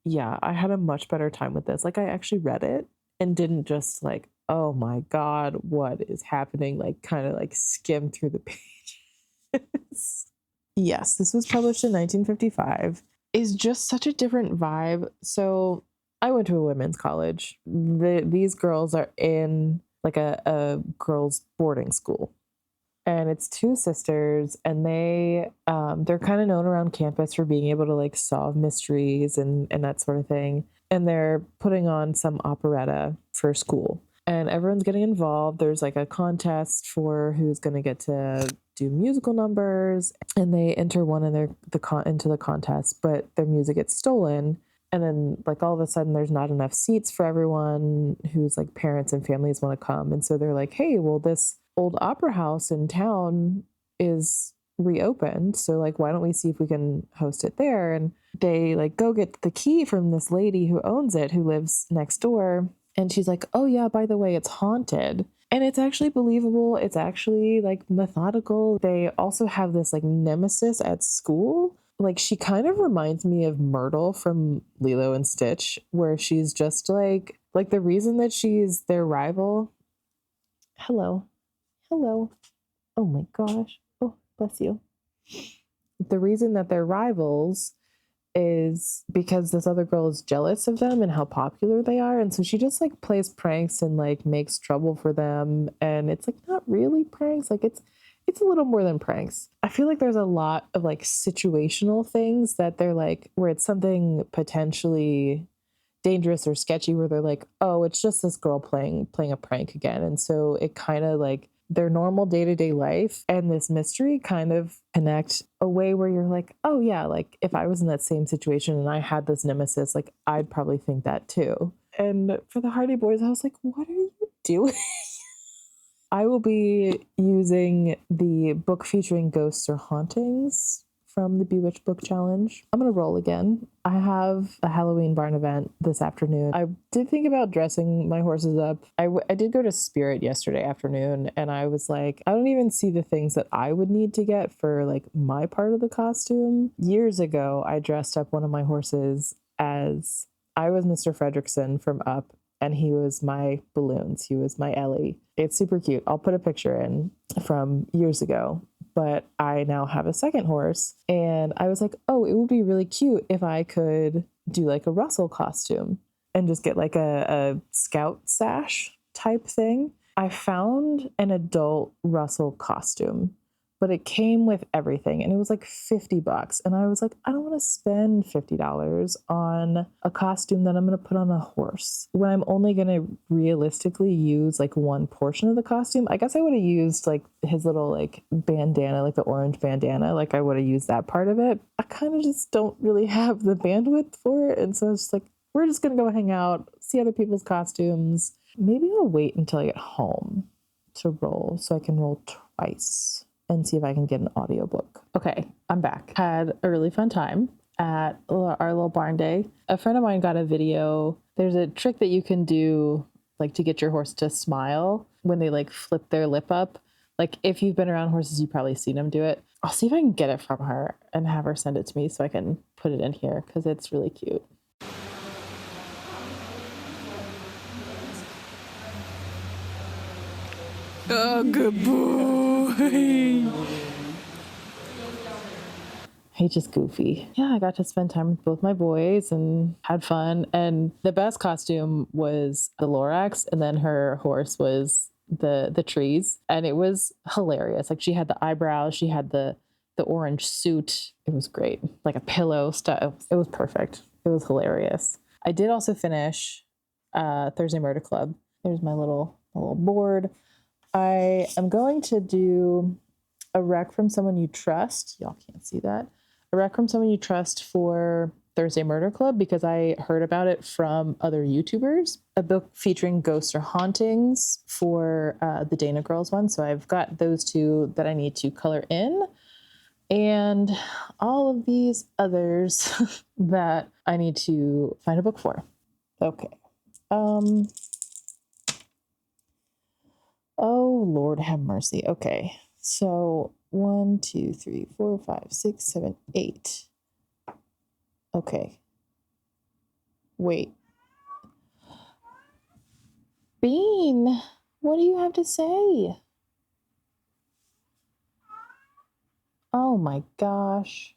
yeah, I had a much better time with this. Like, I actually read it and didn't just like, oh my god, what is happening, like kind of like skim through the pages. Yes, this was published in 1955. Is just such a different vibe. So I went to a women's college. These girls are in like a girls' boarding school. And it's 2 sisters, and they're kind of known around campus for being able to like solve mysteries and that sort of thing. And they're putting on some operetta for school. And everyone's getting involved. There's like a contest for who's going to get to do musical numbers, and they enter one in into the contest, but their music gets stolen. And then like all of a sudden there's not enough seats for everyone who's like parents and families want to come. And so they're like, hey, well, this old opera house in town is reopened, so like why don't we see if we can host it there? And they like go get the key from this lady who owns it, who lives next door, and she's like, oh yeah, by the way, it's haunted. And it's actually believable. It's actually like methodical. They also have this like nemesis at school. Like, she kind of reminds me of Myrtle from Lilo and Stitch, where she's just like the reason that she's their rival. Hello. Oh my gosh. Oh, bless you. The reason that they're rivals is because this other girl is jealous of them and how popular they are. And so she just like plays pranks and like makes trouble for them. And it's like not really pranks. Like it's a little more than pranks. I feel like there's a lot of like situational things that they're like, where it's something potentially dangerous or sketchy, where they're like, oh, it's just this girl playing a prank again. And so it kind of like their normal day-to-day life and this mystery kind of connect a way where you're like, oh yeah, like if I was in that same situation and I had this nemesis, like I'd probably think that too. And for the Hardy Boys, I was like, what are you doing? I will be using the book featuring ghosts or hauntings from the Bewitched Book Challenge. I'm going to roll again. I have a Halloween barn event this afternoon. I did think about dressing my horses up. I did go to Spirit yesterday afternoon, and I was like, I don't even see the things that I would need to get for like my part of the costume. Years ago, I dressed up one of my horses as I was Mr. Fredrickson from Up, and he was my balloons. He was my Ellie. It's super cute. I'll put a picture in from years ago. But I now have a second horse, and I was like, oh, it would be really cute if I could do like a Russell costume and just get like a scout sash type thing. I found an adult Russell costume, but it came with everything, and it was like $50. And I was like, I don't want to spend $50 on a costume that I'm going to put on a horse when I'm only going to realistically use like one portion of the costume. I guess I would have used like his little like bandana, like the orange bandana. Like I would have used that part of it. I kind of just don't really have the bandwidth for it. And so it's just like, we're just going to go hang out, see other people's costumes. Maybe I'll wait until I get home to roll so I can roll twice and see if I can get an audiobook. Okay, I'm back. Had a really fun time at our little barn day. A friend of mine got a video. There's a trick that you can do like to get your horse to smile when they like flip their lip up. Like if you've been around horses, you've probably seen them do it. I'll see if I can get it from her and have her send it to me so I can put it in here because it's really cute. Oh, good boy. He's just goofy. Yeah, I got to spend time with both my boys and had fun. And the best costume was the Lorax, and then her horse was the trees. And it was hilarious. Like she had the eyebrows, she had the orange suit. It was great. Like a pillow stuff. It was perfect. It was hilarious. I did also finish Thursday Murder Club. There's my little board. I am going to do a rec from someone you trust. Y'all can't see that. A rec from someone you trust for Thursday Murder Club because I heard about it from other YouTubers. A book featuring ghosts or hauntings for the Dana Girls one. So I've got those two that I need to color in. And all of these others that I need to find a book for. Okay. Oh, Lord have mercy. Okay. So 1, 2, 3, 4, 5, 6, 7, 8. Okay. Wait. Bean, what do you have to say? Oh my gosh.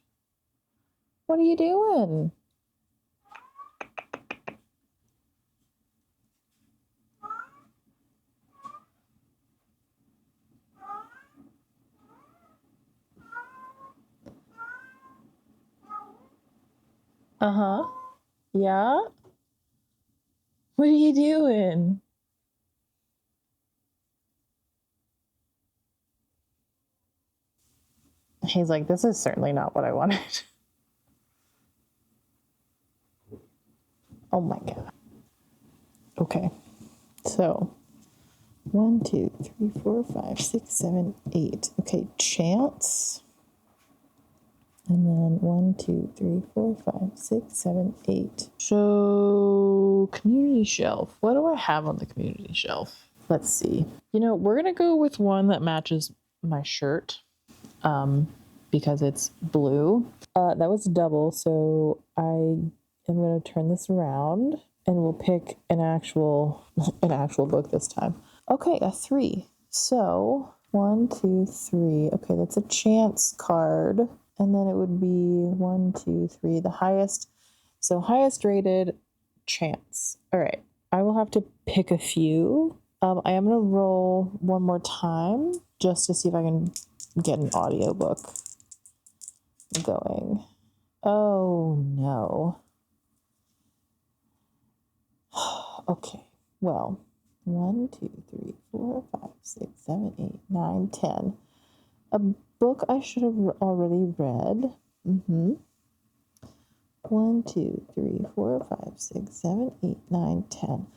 What are you doing? Uh-huh. Yeah? What are you doing? He's like, this is certainly not what I wanted. Oh my God. Okay. So 1, 2, 3, 4, 5, 6, 7, 8. Okay, chance. And then 1, 2, 3, 4, 5, 6, 7, 8. So community shelf. What do I have on the community shelf? Let's see. You know, we're gonna go with one that matches my shirt, because it's blue. That was double, so I am gonna turn this around and we'll pick an actual book this time. Okay, a 3. So 1, 2, 3. Okay, that's a chance card. And then it would be 1, 2, 3, the highest. So highest rated chance. All right. I will have to pick a few. I am going to roll one more time just to see if I can get an audiobook going. Oh, no. Okay. Well, 1, 2, 3, 4, 5, 6, 7, 8, 9, 10. A book I should have already read. 1, 2, 3, 4, 5, 6, 7, 8, 9, 10.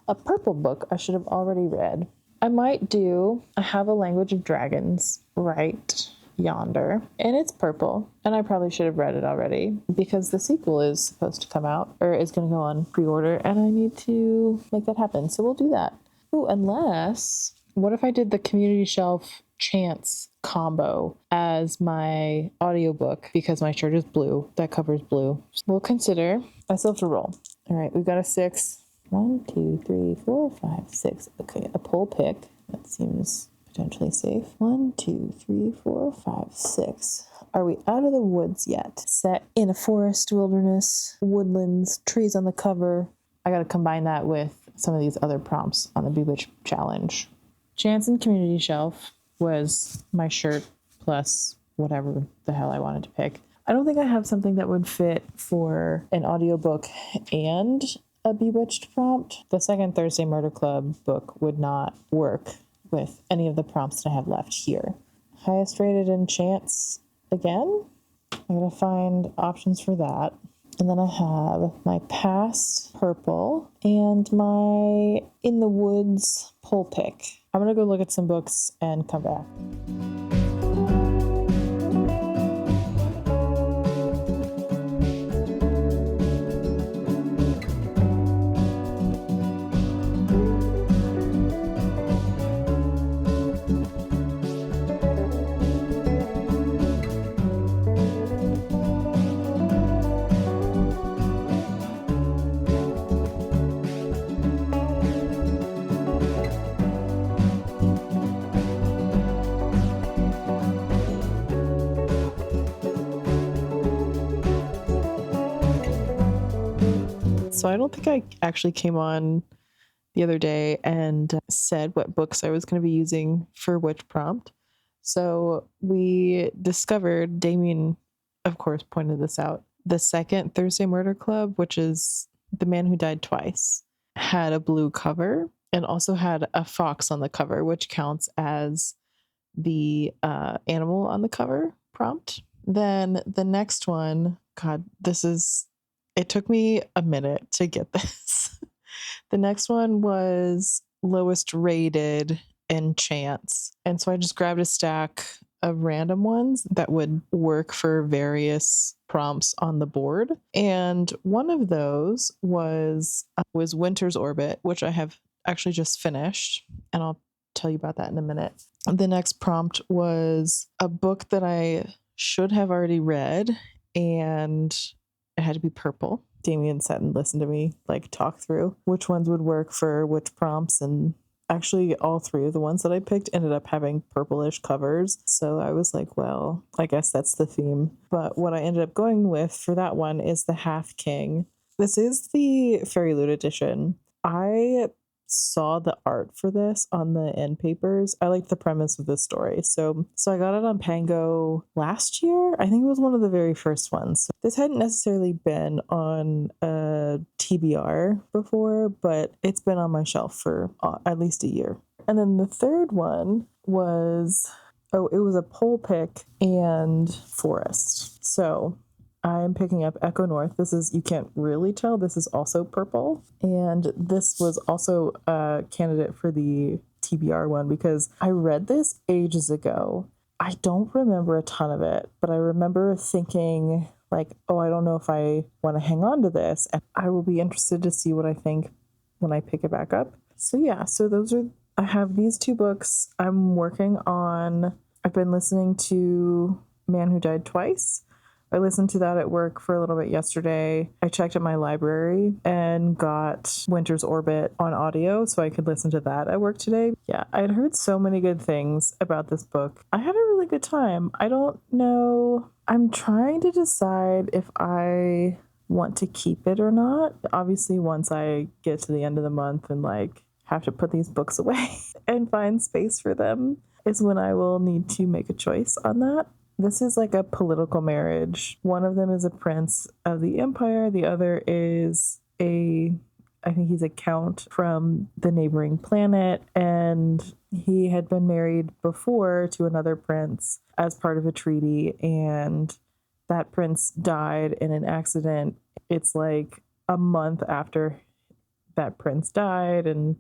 A purple book I should have already read. I might do I Have a Language of Dragons, right? yonder, and it's purple, and I probably should have read it already because the sequel is supposed to come out, or is going to go on pre-order, and I need to make that happen, so we'll do that. Ooh, unless, what if I did the Community Shelf Chance combo as my audiobook because my shirt is blue, that cover's blue. We'll consider. I still have to roll. All right, we've got a 6. 1, 2, 3, 4, 5, 6. Okay, a pull pick. That seems potentially safe. 1, 2, 3, 4, 5, 6. Are we out of the woods yet? Set in a forest, wilderness, woodlands, trees on the cover. I got to combine that with some of these other prompts on the Bewitched challenge. Chance and Community Shelf was my shirt plus whatever the hell I wanted to pick. I don't think I have something that would fit for an audiobook and a Bewitched prompt. The second Thursday Murder Club book would not work with any of the prompts that I have left here. Highest rated in Chance again. I'm going to find options for that. And then I have my past purple and my in the woods pull pick. I'm going to go look at some books and come back. So I don't think I actually came on the other day and said what books I was going to be using for which prompt. So we discovered, Damien, of course, pointed this out, the second Thursday Murder Club, which is The Man Who Died Twice, had a blue cover and also had a fox on the cover, which counts as the animal on the cover prompt. Then the next one, God, it took me a minute to get this. The next one was lowest rated in Chance. And so I just grabbed a stack of random ones that would work for various prompts on the board. And one of those was Winter's Orbit, which I have actually just finished. And I'll tell you about that in a minute. The next prompt was a book that I should have already read, and it had to be purple. Damien sat and listened to me talk through which ones would work for which prompts, and actually all 3 of the ones that I picked ended up having purplish covers. So I was like, well, I guess that's the theme. But what I ended up going with for that one is the Half King. This is the Fairy Loot edition. I saw the art for this on the end papers. I liked the premise of this story. So I got it on Pango last year. I think it was one of the very first ones. This hadn't necessarily been on a TBR before, but it's been on my shelf for at least a year. And then the third one was, it was a pole pick and forest. So I'm picking up Echo North. This is, you can't really tell, this is also purple. And this was also a candidate for the TBR one because I read this ages ago. I don't remember a ton of it, but I remember thinking I don't know if I want to hang on to this. And I will be interested to see what I think when I pick it back up. So yeah, I have these 2 books I'm working on. I've been listening to Man Who Died Twice. I listened to that at work for a little bit yesterday. I checked at my library and got Winter's Orbit on audio so I could listen to that at work today. Yeah, I had heard so many good things about this book. I had a really good time. I don't know. I'm trying to decide if I want to keep it or not. Obviously, once I get to the end of the month and have to put these books away and find space for them is when I will need to make a choice on that. This is like a political marriage. One of them is a prince of the empire. The other is I think he's a count from the neighboring planet. And he had been married before to another prince as part of a treaty. And that prince died in an accident. It's like a month after that prince died. And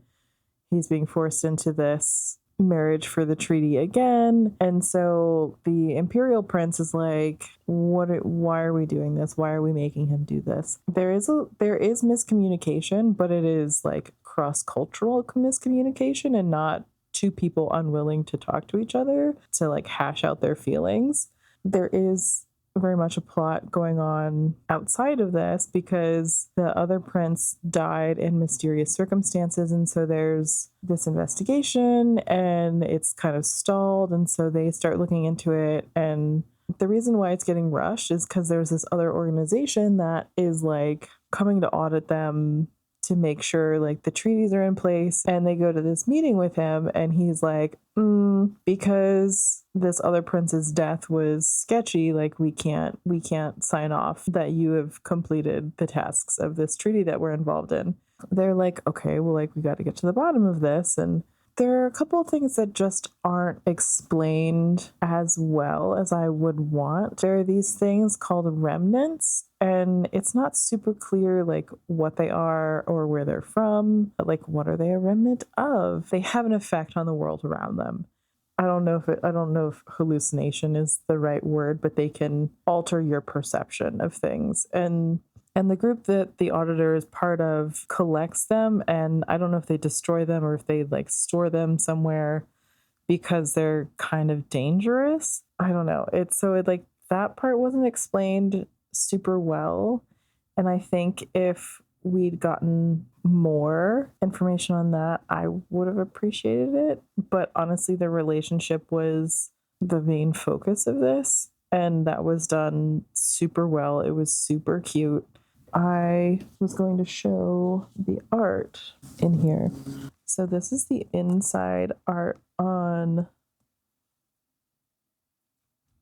he's being forced into this marriage for the treaty again. And so the imperial prince is like, why are we doing this? Why are we making him do this? There is miscommunication, but it is like cross-cultural miscommunication and not two people unwilling to talk to each other to like hash out their feelings. There is very much a plot going on outside of this because the other prince died in mysterious circumstances, and so there's this investigation and it's kind of stalled, and so they start looking into it. And the reason why it's getting rushed is because there's this other organization that is like coming to audit them to make sure like the treaties are in place, and they go to this meeting with him and he's like, because this other prince's death was sketchy, like we can't sign off that you have completed the tasks of this treaty that we're involved in. They're like, okay, well, like we got to get to the bottom of this. And there are a couple of things that just aren't explained as well as I would want. There are these things called remnants, and it's not super clear like what they are or where they're from. But, like, what are they a remnant of? They have an effect on the world around them. I don't know if hallucination is the right word, but they can alter your perception of things. And the group that the auditor is part of collects them, and I don't know if they destroy them or if they like store them somewhere because they're kind of dangerous. I don't know. Like that part wasn't explained super well, and I think if we'd gotten more information on that, I would have appreciated it. But honestly, the relationship was the main focus of this, and that was done super well. It was super cute. I was going to show the art in here. So this is the inside art on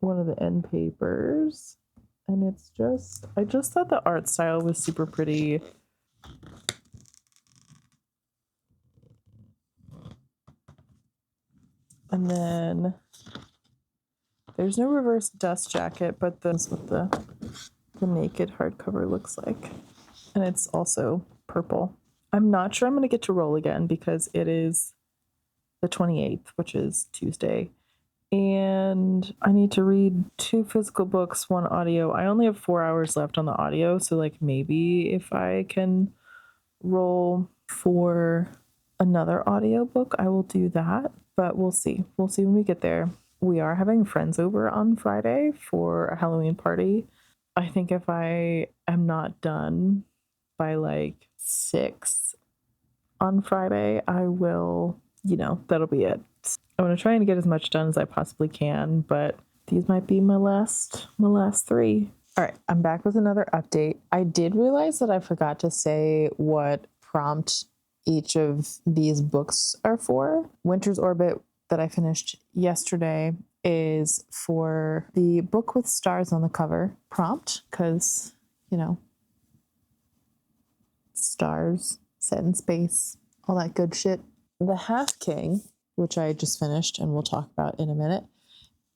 one of the end papers. And I just thought the art style was super pretty. And then there's no reverse dust jacket, but that's what the naked hardcover looks like. And it's also purple. I'm not sure I'm going to get to roll again because it is the 28th, which is Tuesday. And I need to read 2 physical books, 1 audio. I only have 4 hours left on the audio, so like maybe if I can roll for another audio book, I will do that. But we'll see. We'll see when we get there. We are having friends over on Friday for a Halloween party. I think if I am not done by like 6 on Friday, I will, that'll be it. I want to try and get as much done as I possibly can, but these might be my last 3. All right, I'm back with another update. I did realize that I forgot to say what prompt each of these books are for. Winter's Orbit that I finished yesterday is for the book with stars on the cover prompt, because, stars set in space, all that good shit. The Half King, which I just finished and we'll talk about in a minute,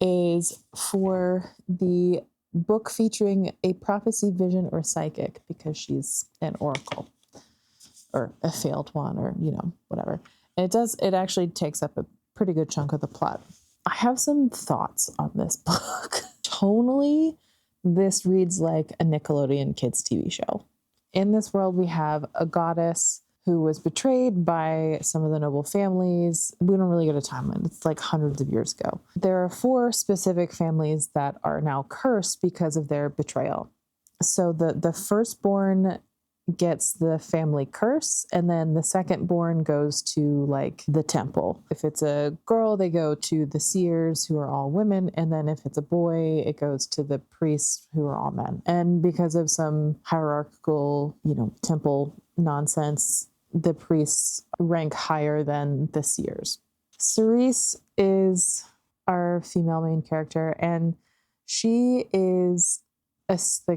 is for the book featuring a prophecy, vision, or psychic, because she's an oracle or a failed one, or, whatever. And it actually takes up a pretty good chunk of the plot. I have some thoughts on this book. Tonally, this reads like a Nickelodeon kids TV show. In this world, we have a goddess who was betrayed by some of the noble families. We don't really get a timeline. It's like hundreds of years ago. There are 4 specific families that are now cursed because of their betrayal. So the firstborn gets the family curse, and then the secondborn goes to like the temple. If it's a girl, they go to the seers, who are all women, and then if it's a boy, it goes to the priests, who are all men. And because of some hierarchical, temple nonsense, the priests rank higher than the seers. Cerise is our female main character, and she is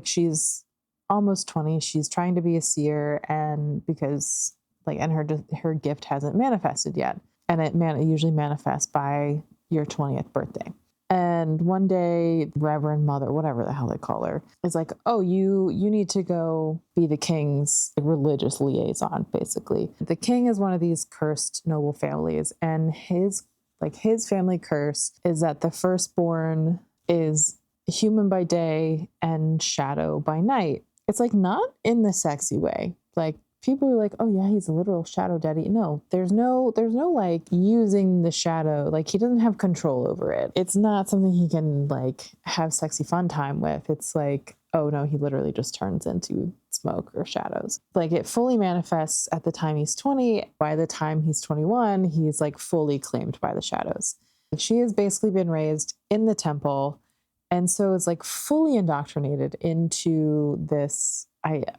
she's almost 20. She's trying to be a seer, and because her gift hasn't manifested yet, and it usually manifests by your 20th birthday. And one day, Reverend Mother, whatever the hell they call her, is like, oh, you need to go be the king's religious liaison, basically. The king is one of these cursed noble families, and his Like his family curse is that the firstborn is human by day and shadow by night. It's like not in the sexy way. Like people are like, oh yeah, he's a literal shadow daddy. No, there's no like using the shadow. Like he doesn't have control over it. It's not something he can like have sexy fun time with. It's like, oh no, he literally just turns into smoke or shadows. Like it fully manifests at the time he's 20. By the time he's 21, he's like fully claimed by the shadows. She has basically been raised in the temple, and so is like fully indoctrinated into this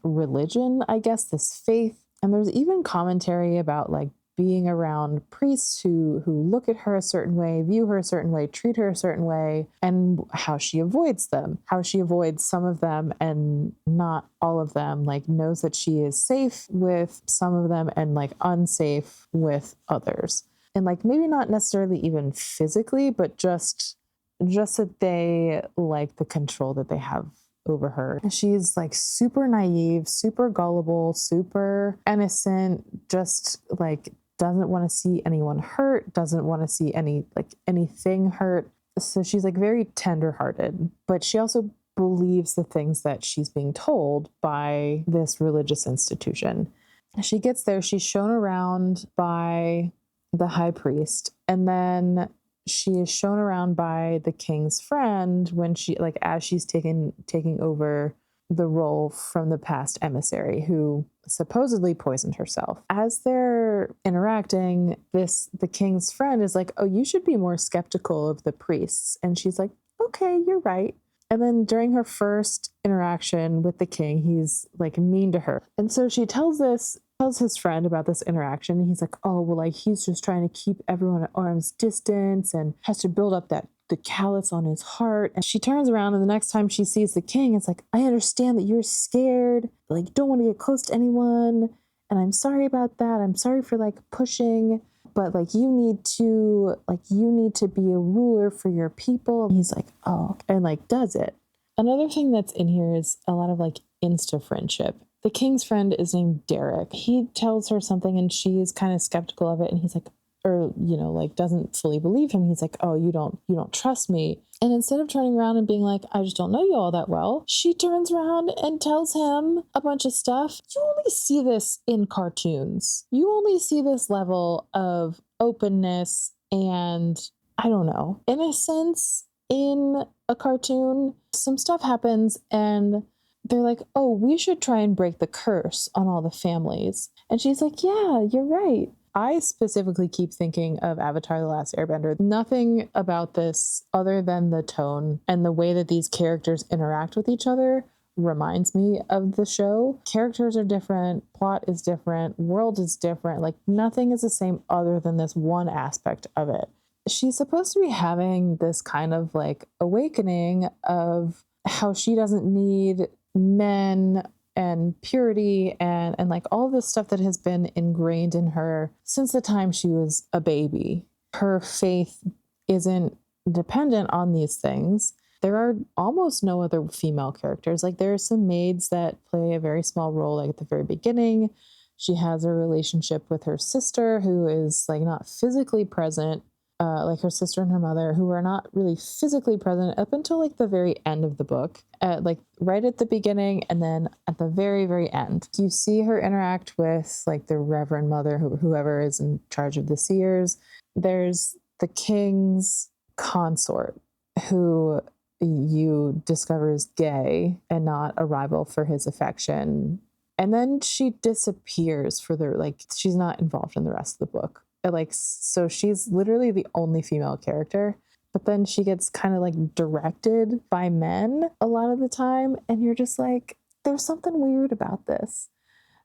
religion, I guess, this faith. And there's even commentary about like being around priests who look at her a certain way, view her a certain way, treat her a certain way, and how she avoids them, how she avoids some of them and not all of them, like knows that she is safe with some of them and like unsafe with others. And like maybe not necessarily even physically, but just that they like the control that they have over her. She's like super naive, super gullible, super innocent, just like doesn't want to see anyone hurt, doesn't want to see anything hurt. So she's like very tenderhearted, but she also believes the things that she's being told by this religious institution. She gets there, she's shown around by the high priest, and then she is shown around by the king's friend when she like as she's taking over the role from the past emissary who supposedly poisoned herself. As they're interacting, the king's friend is like, oh, you should be more skeptical of the priests. And she's like, okay, you're right. And then during her first interaction with the king, he's like mean to her. And so she tells his friend about this interaction. And he's like, oh, well, like he's just trying to keep everyone at arm's distance and has to build up the callous on his heart. And she turns around, and the next time she sees the king, it's like, I understand that you're scared, like you don't want to get close to anyone. And I'm sorry about that. I'm sorry for like pushing, but like you need to be a ruler for your people. And he's like, oh, and like does it. Another thing that's in here is a lot of like insta friendship. The king's friend is named Derek. He tells her something and she's kind of skeptical of it. And he's like, or, like doesn't fully believe him. He's like, oh, you don't trust me. And instead of turning around and being like, I just don't know you all that well, she turns around and tells him a bunch of stuff. You only see this in cartoons. You only see this level of openness and, I don't know, innocence in a cartoon. Some stuff happens and they're like, oh, we should try and break the curse on all the families. And she's like, yeah, you're right. I specifically keep thinking of Avatar: The Last Airbender. Nothing about this other than the tone and the way that these characters interact with each other reminds me of the show. Characters are different, plot is different, world is different. Like nothing is the same other than this one aspect of it. She's supposed to be having this kind of like awakening of how she doesn't need men and purity and like all this stuff that has been ingrained in her since the time she was a baby. Her faith isn't dependent on these things. There are almost no other female characters. Like there are some maids that play a very small role, like at the very beginning. She has a relationship with her sister who is like not physically present, like her sister and her mother, who are not really physically present up until like the very end of the book, like right at the beginning and then at the very, very end. You see her interact with like the Reverend Mother, whoever is in charge of the seers. There's the king's consort, who you discover is gay and not a rival for his affection. And then she disappears she's not involved in the rest of the book. So she's literally the only female character, but then she gets kind of like directed by men a lot of the time. And you're just like, there's something weird about this.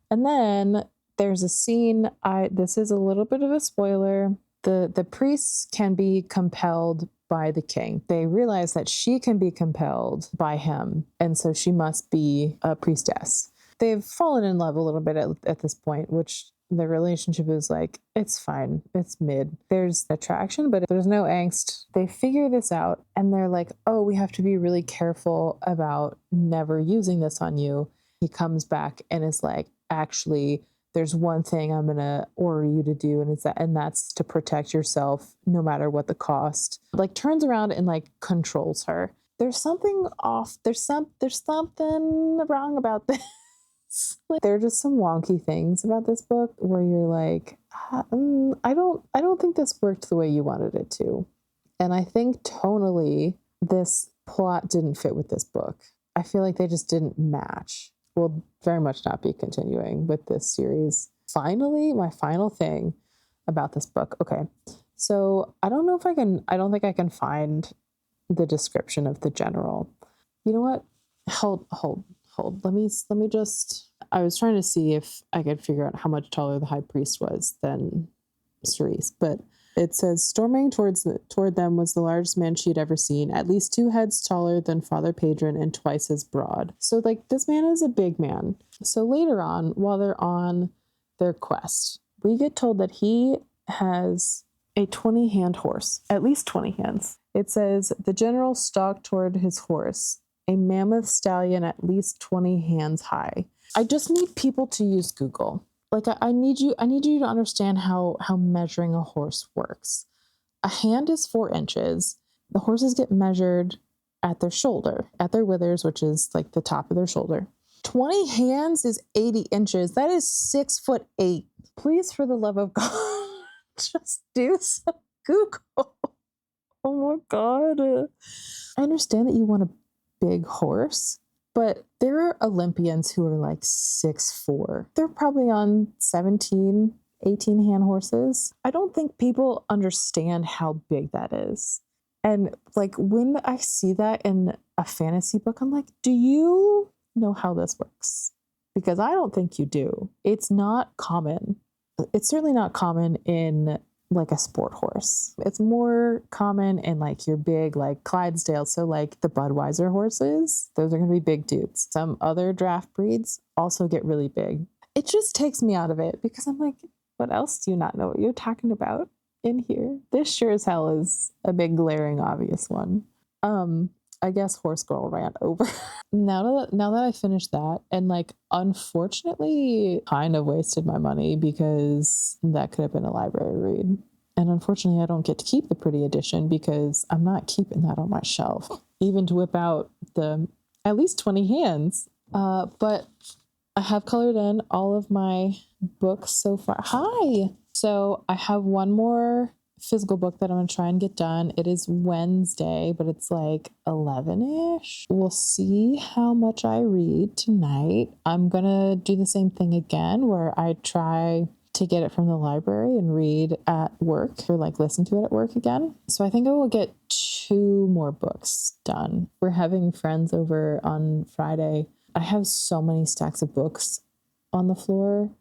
And then there's a scene, this is a little bit of a spoiler. The priests can be compelled by the king. They realize that she can be compelled by him. And so she must be a priestess. They've fallen in love a little bit at this point, which the relationship is like, it's fine. It's mid. There's attraction, but there's no angst. They figure this out and they're like, oh, we have to be really careful about never using this on you. He comes back and is like, actually, there's one thing I'm gonna order you to do, and that's to protect yourself no matter what the cost. Like turns around and like controls her. There's something off. There's something wrong about this. Like, there are just some wonky things about this book where you're like, I don't think this worked the way you wanted it to. And I think tonally, this plot didn't fit with this book. I feel like they just didn't match. We'll very much not be continuing with this series. Finally, my final thing about this book. Okay, so I don't think I can find the description of the general. You know what? Hold. Let me just. I was trying to see if I could figure out how much taller the high priest was than Cerise, but it says storming toward them was the largest man she'd ever seen, at least 2 heads taller than Father Padron and twice as broad. So like this man is a big man. So later on, while they're on their quest, we get told that he has a 20-hand horse, at least 20 hands. It says the general stalked toward his horse, a mammoth stallion at least 20 hands high. I just need people to use Google. Like I need you to understand how measuring a horse works. A hand is 4 inches. The horses get measured at their shoulder, at their withers, which is like the top of their shoulder. 20 hands is 80 inches. That is 6'8". Please, for the love of God, just do some Google. Oh my God. I understand that you want a big horse, but there are Olympians who are like 6'4". They're probably on 17, 18 hand horses. I don't think people understand how big that is. And like when I see that in a fantasy book, I'm like, do you know how this works? Because I don't think you do. It's not common. It's certainly not common in like a sport horse. It's more common in like your big like Clydesdale. So like the Budweiser horses, those are going to be big dudes. Some other draft breeds also get really big. It just takes me out of it because I'm like, what else do you not know what you're talking about in here? This sure as hell is a big glaring obvious one. I guess Horse Girl ran over. Now that I finished that, and like unfortunately kind of wasted my money because that could have been a library read. And unfortunately I don't get to keep the pretty edition because I'm not keeping that on my shelf, even to whip out the at least 20 hands. But I have colored in all of my books so far. Hi! So I have one more physical book that I'm going to try and get done. It is Wednesday, but it's like 11-ish. We'll see how much I read tonight. I'm going to do the same thing again where I try to get it from the library and read at work or like listen to it at work again. So I think I will get 2 more books done. We're having friends over on Friday. I have so many stacks of books on the floor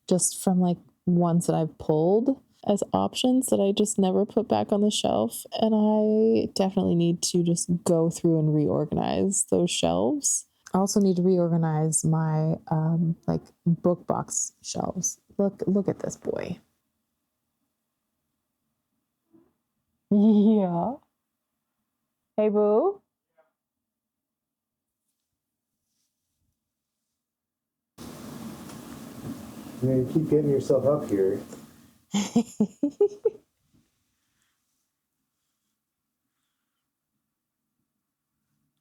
just from like ones that I've pulled as options that I just never put back on the shelf. And I definitely need to just go through and reorganize those shelves. I also need to reorganize my like book box shelves. Look at this boy. Yeah. Hey, boo. Yeah, you keep getting yourself up here.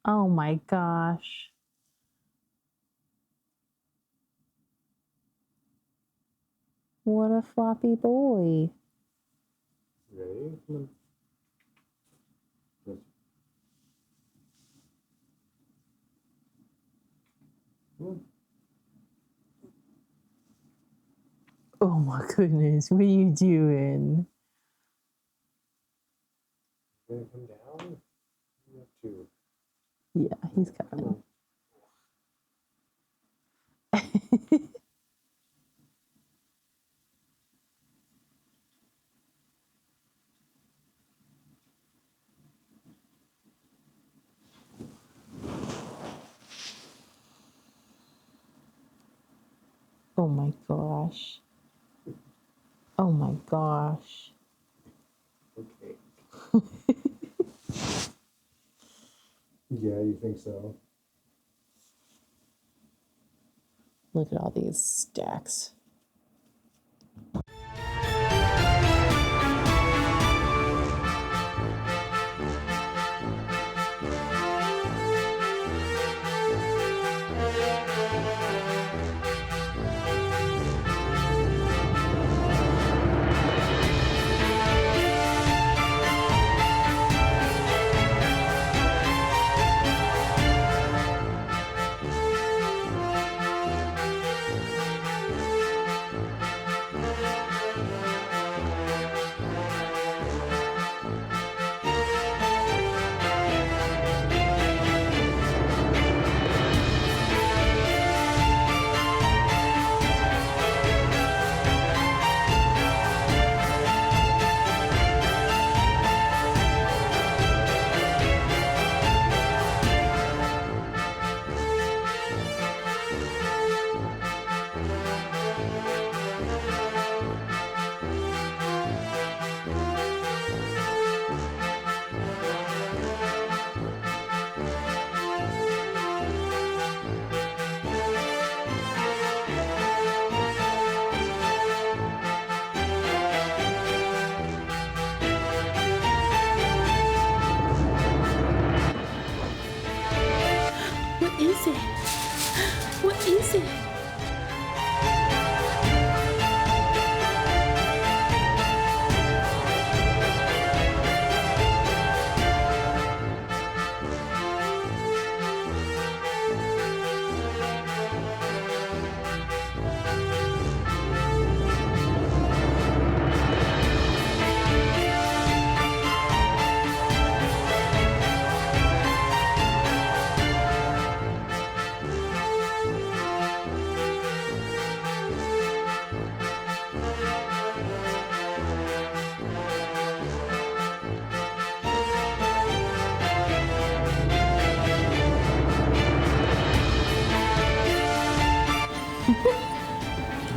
Oh my gosh. What a floppy boy. Ready? Come on. Oh my goodness, what are you doing? You gonna come down? You have to. Yeah, he's coming. Oh my gosh. Oh my gosh. Okay. Yeah, you think so? Look at all these stacks. What is it? What is it?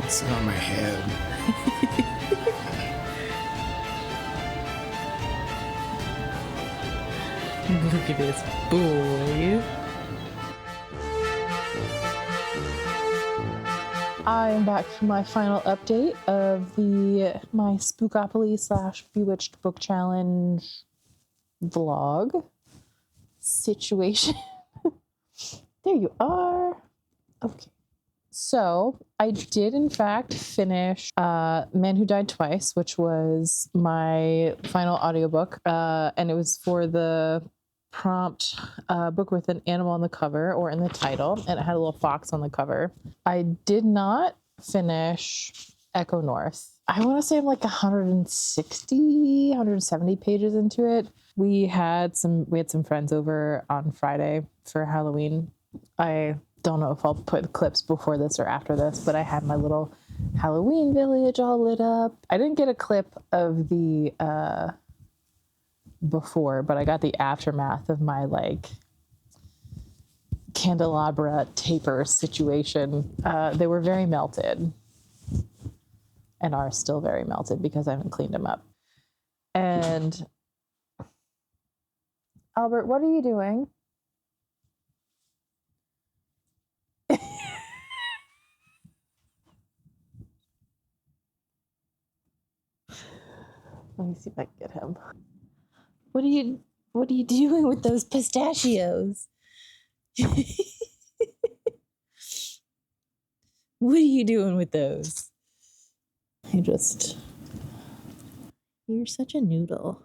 It's on my head. Look at this boy. I am back for my final update of my Spookopoly / Bewitched Book Challenge vlog situation. There you are. Okay. So I did in fact finish Man Who Died Twice, which was my final audiobook. And it was for the prompt book with an animal on the cover or in the title, and it had a little fox on the cover. I did not finish Echo North. I want to say I'm like 170 pages into it. We had some friends over on Friday for Halloween. I don't know if I'll put clips before this or after this, but I had my little Halloween village all lit up. I didn't get a clip of the before, but I got the aftermath of my like candelabra taper situation. They were very melted and are still very melted because I haven't cleaned them up. And Albert, what are you doing? Let me see if I can get him. What are you doing with those pistachios? What are you doing with those? You're such a noodle.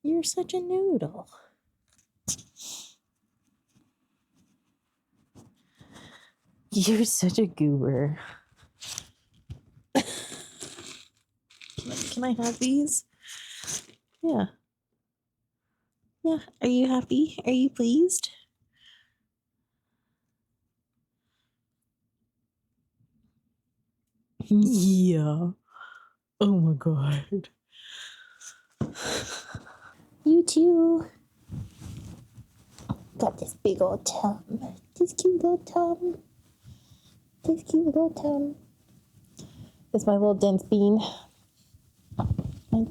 You're such a noodle. You're such a goober. Can I have these? Yeah. Yeah. Are you happy? Are you pleased? Yeah. Oh my God. You too. Got this big old tum. This cute little tum. This cute little tum. This is my little dense bean. My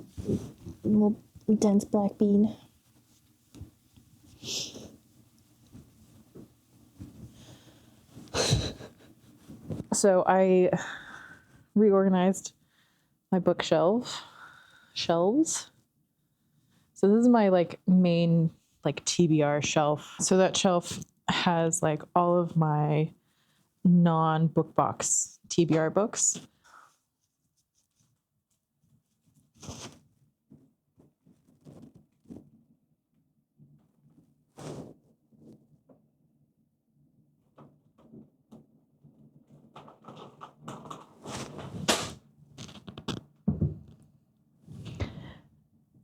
little dense black bean. So I reorganized my bookshelves. So this is my like main like TBR shelf. So that shelf has like all of my non-book box TBR books.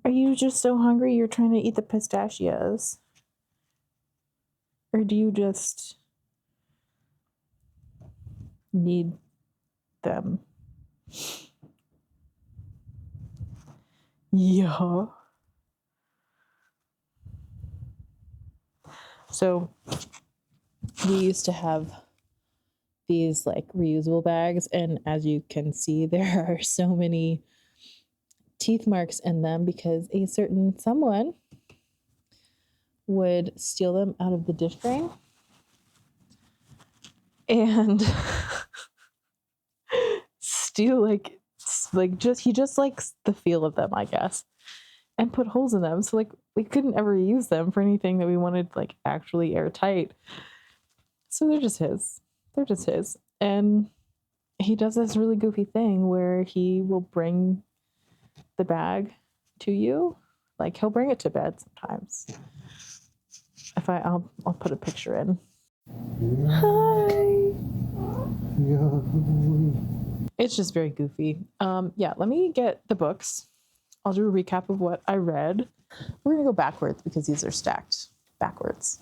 Are you just so hungry you're trying to eat the pistachios? Or do you just need them? Yeah. So we used to have these like reusable bags, and as you can see, there are so many teeth marks in them because a certain someone would steal them out of the dish drain and steal he just likes the feel of them, I guess, and put holes in them. So like we couldn't ever use them for anything that we wanted like actually airtight. So they're just his. And he does this really goofy thing where he will bring the bag to you. Like he'll bring it to bed sometimes. I'll put a picture in. Hi. It's just very goofy. Yeah, let me get the books. I'll do a recap of what I read. We're gonna go backwards because these are stacked backwards.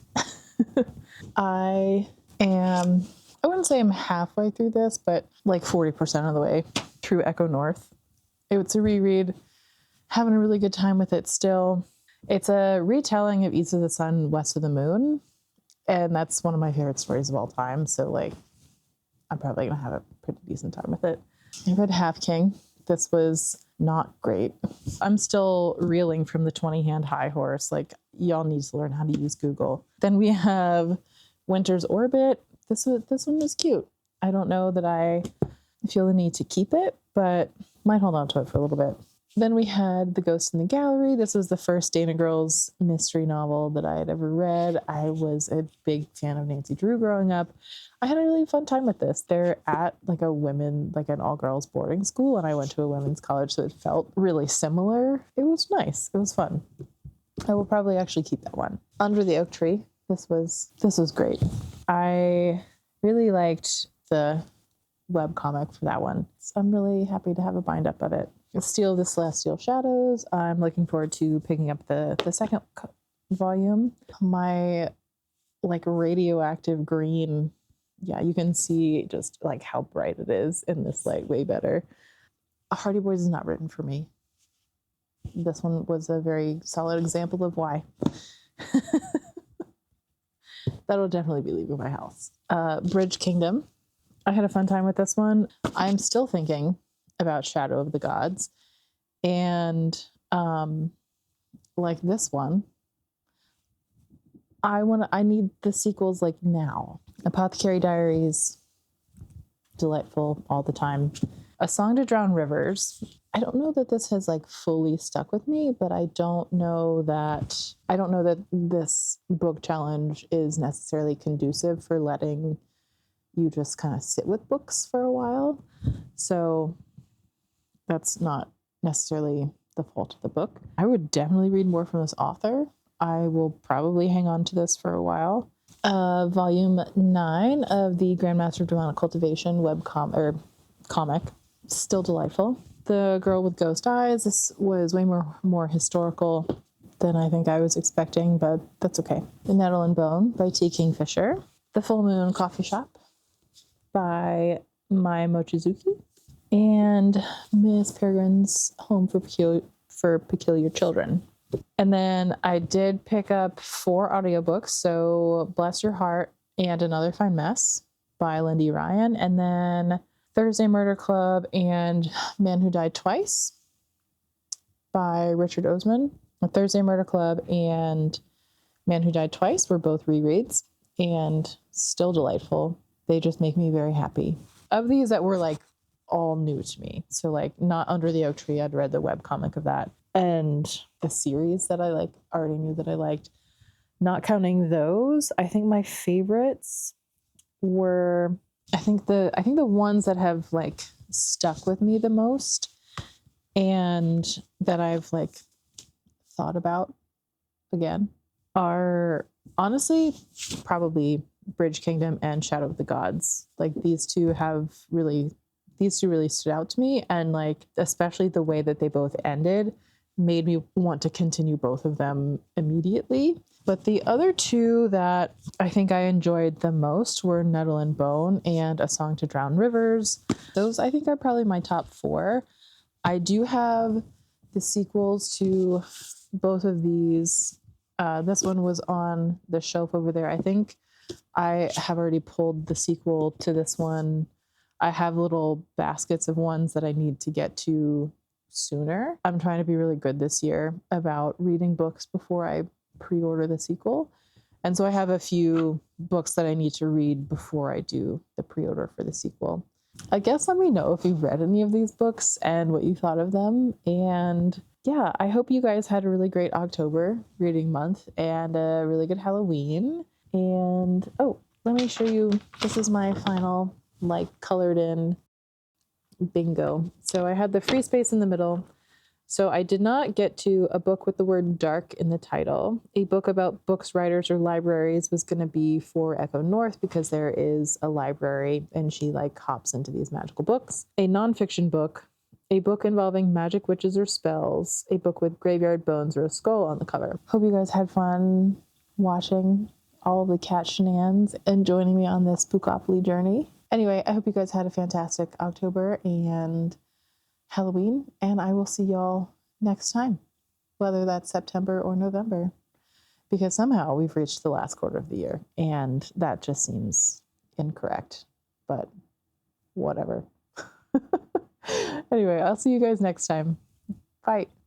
I wouldn't say I'm halfway through this, but like 40% of the way through Echo North. It's a reread. Having a really good time with it still. It's a retelling of East of the Sun, West of the Moon. And that's one of my favorite stories of all time. So like, I'm probably going to have a pretty decent time with it. I read Half King. This was not great. I'm still reeling from the 20-hand high horse. Like, y'all need to learn how to use Google. Then we have Winter's Orbit. This one was cute. I don't know that I feel the need to keep it, but might hold on to it for a little bit. Then we had The Ghost in the Gallery. This was the first Dana Girls mystery novel that I had ever read. I was a big fan of Nancy Drew growing up. I had a really fun time with this. They're at like an all-girls boarding school, and I went to a women's college, so it felt really similar. It was nice. It was fun. I will probably actually keep that one. Under the Oak Tree. This was great. I really liked the webcomic for that one. So I'm really happy to have a bind up of it. Steel of the Celestial Shadows. I'm looking forward to picking up the second volume. My like radioactive green, yeah, you can see just like how bright it is in this light way better. Hardy Boys is not written for me. This one was a very solid example of why. That'll definitely be leaving my house. Bridge Kingdom. I had a fun time with this one. I'm still thinking about Shadow of the Gods. And like this one, I need the sequels like now. Apothecary Diaries, delightful all the time. A Song to Drown Rivers. I don't know that this has like fully stuck with me, but I don't know that this book challenge is necessarily conducive for letting you just kind of sit with books for a while. So that's not necessarily the fault of the book. I would definitely read more from this author. I will probably hang on to this for a while. Volume 9 of the Grandmaster of Demonic Cultivation comic. Still delightful. The Girl with Ghost Eyes. This was way more historical than I think I was expecting, but that's okay. The Nettle and Bone by T. Kingfisher. The Full Moon Coffee Shop by Mai Mochizuki. And Miss Peregrine's Home for Peculiar Children. And then I did pick up 4 audiobooks. So Bless Your Heart and Another Fine Mess by Lindy Ryan. And then Thursday Murder Club and Man Who Died Twice by Richard Osman. Thursday Murder Club and Man Who Died Twice were both rereads and still delightful. They just make me very happy. Of these that were like all new to me. So like Not Under the Oak Tree, I'd read the webcomic of that. And the series that I like already knew that I liked. Not counting those, I think my favorites were I think the ones that have like stuck with me the most and that I've like thought about again are honestly probably Bridge Kingdom and Shadow of the Gods. Like these two really stood out to me, and like especially the way that they both ended made me want to continue both of them immediately. But the other two that I think I enjoyed the most were Nettle and Bone and A Song to Drown Rivers. Those I think are probably my top 4. I do have the sequels to both of these. This one was on the shelf over there. I think I have already pulled the sequel to this one. I have little baskets of ones that I need to get to sooner. I'm trying to be really good this year about reading books before I pre-order the sequel. And so I have a few books that I need to read before I do the pre-order for the sequel. I guess let me know if you've read any of these books and what you thought of them. And yeah, I hope you guys had a really great October reading month and a really good Halloween. And let me show you. This is my final like colored in bingo. So I had the free space in the middle. So I did not get to a book with the word dark in the title. A book about books, writers, or libraries was going to be for Echo North because there is a library and she like hops into these magical books. A nonfiction book, a book involving magic, witches, or spells, a book with graveyard bones or a skull on the cover. Hope you guys had fun watching all the cat shenanigans and joining me on this Spookopoly journey. Anyway, I hope you guys had a fantastic October and Halloween, and I will see y'all next time, whether that's September or November, because somehow we've reached the last quarter of the year, and that just seems incorrect, but whatever. Anyway, I'll see you guys next time. Bye.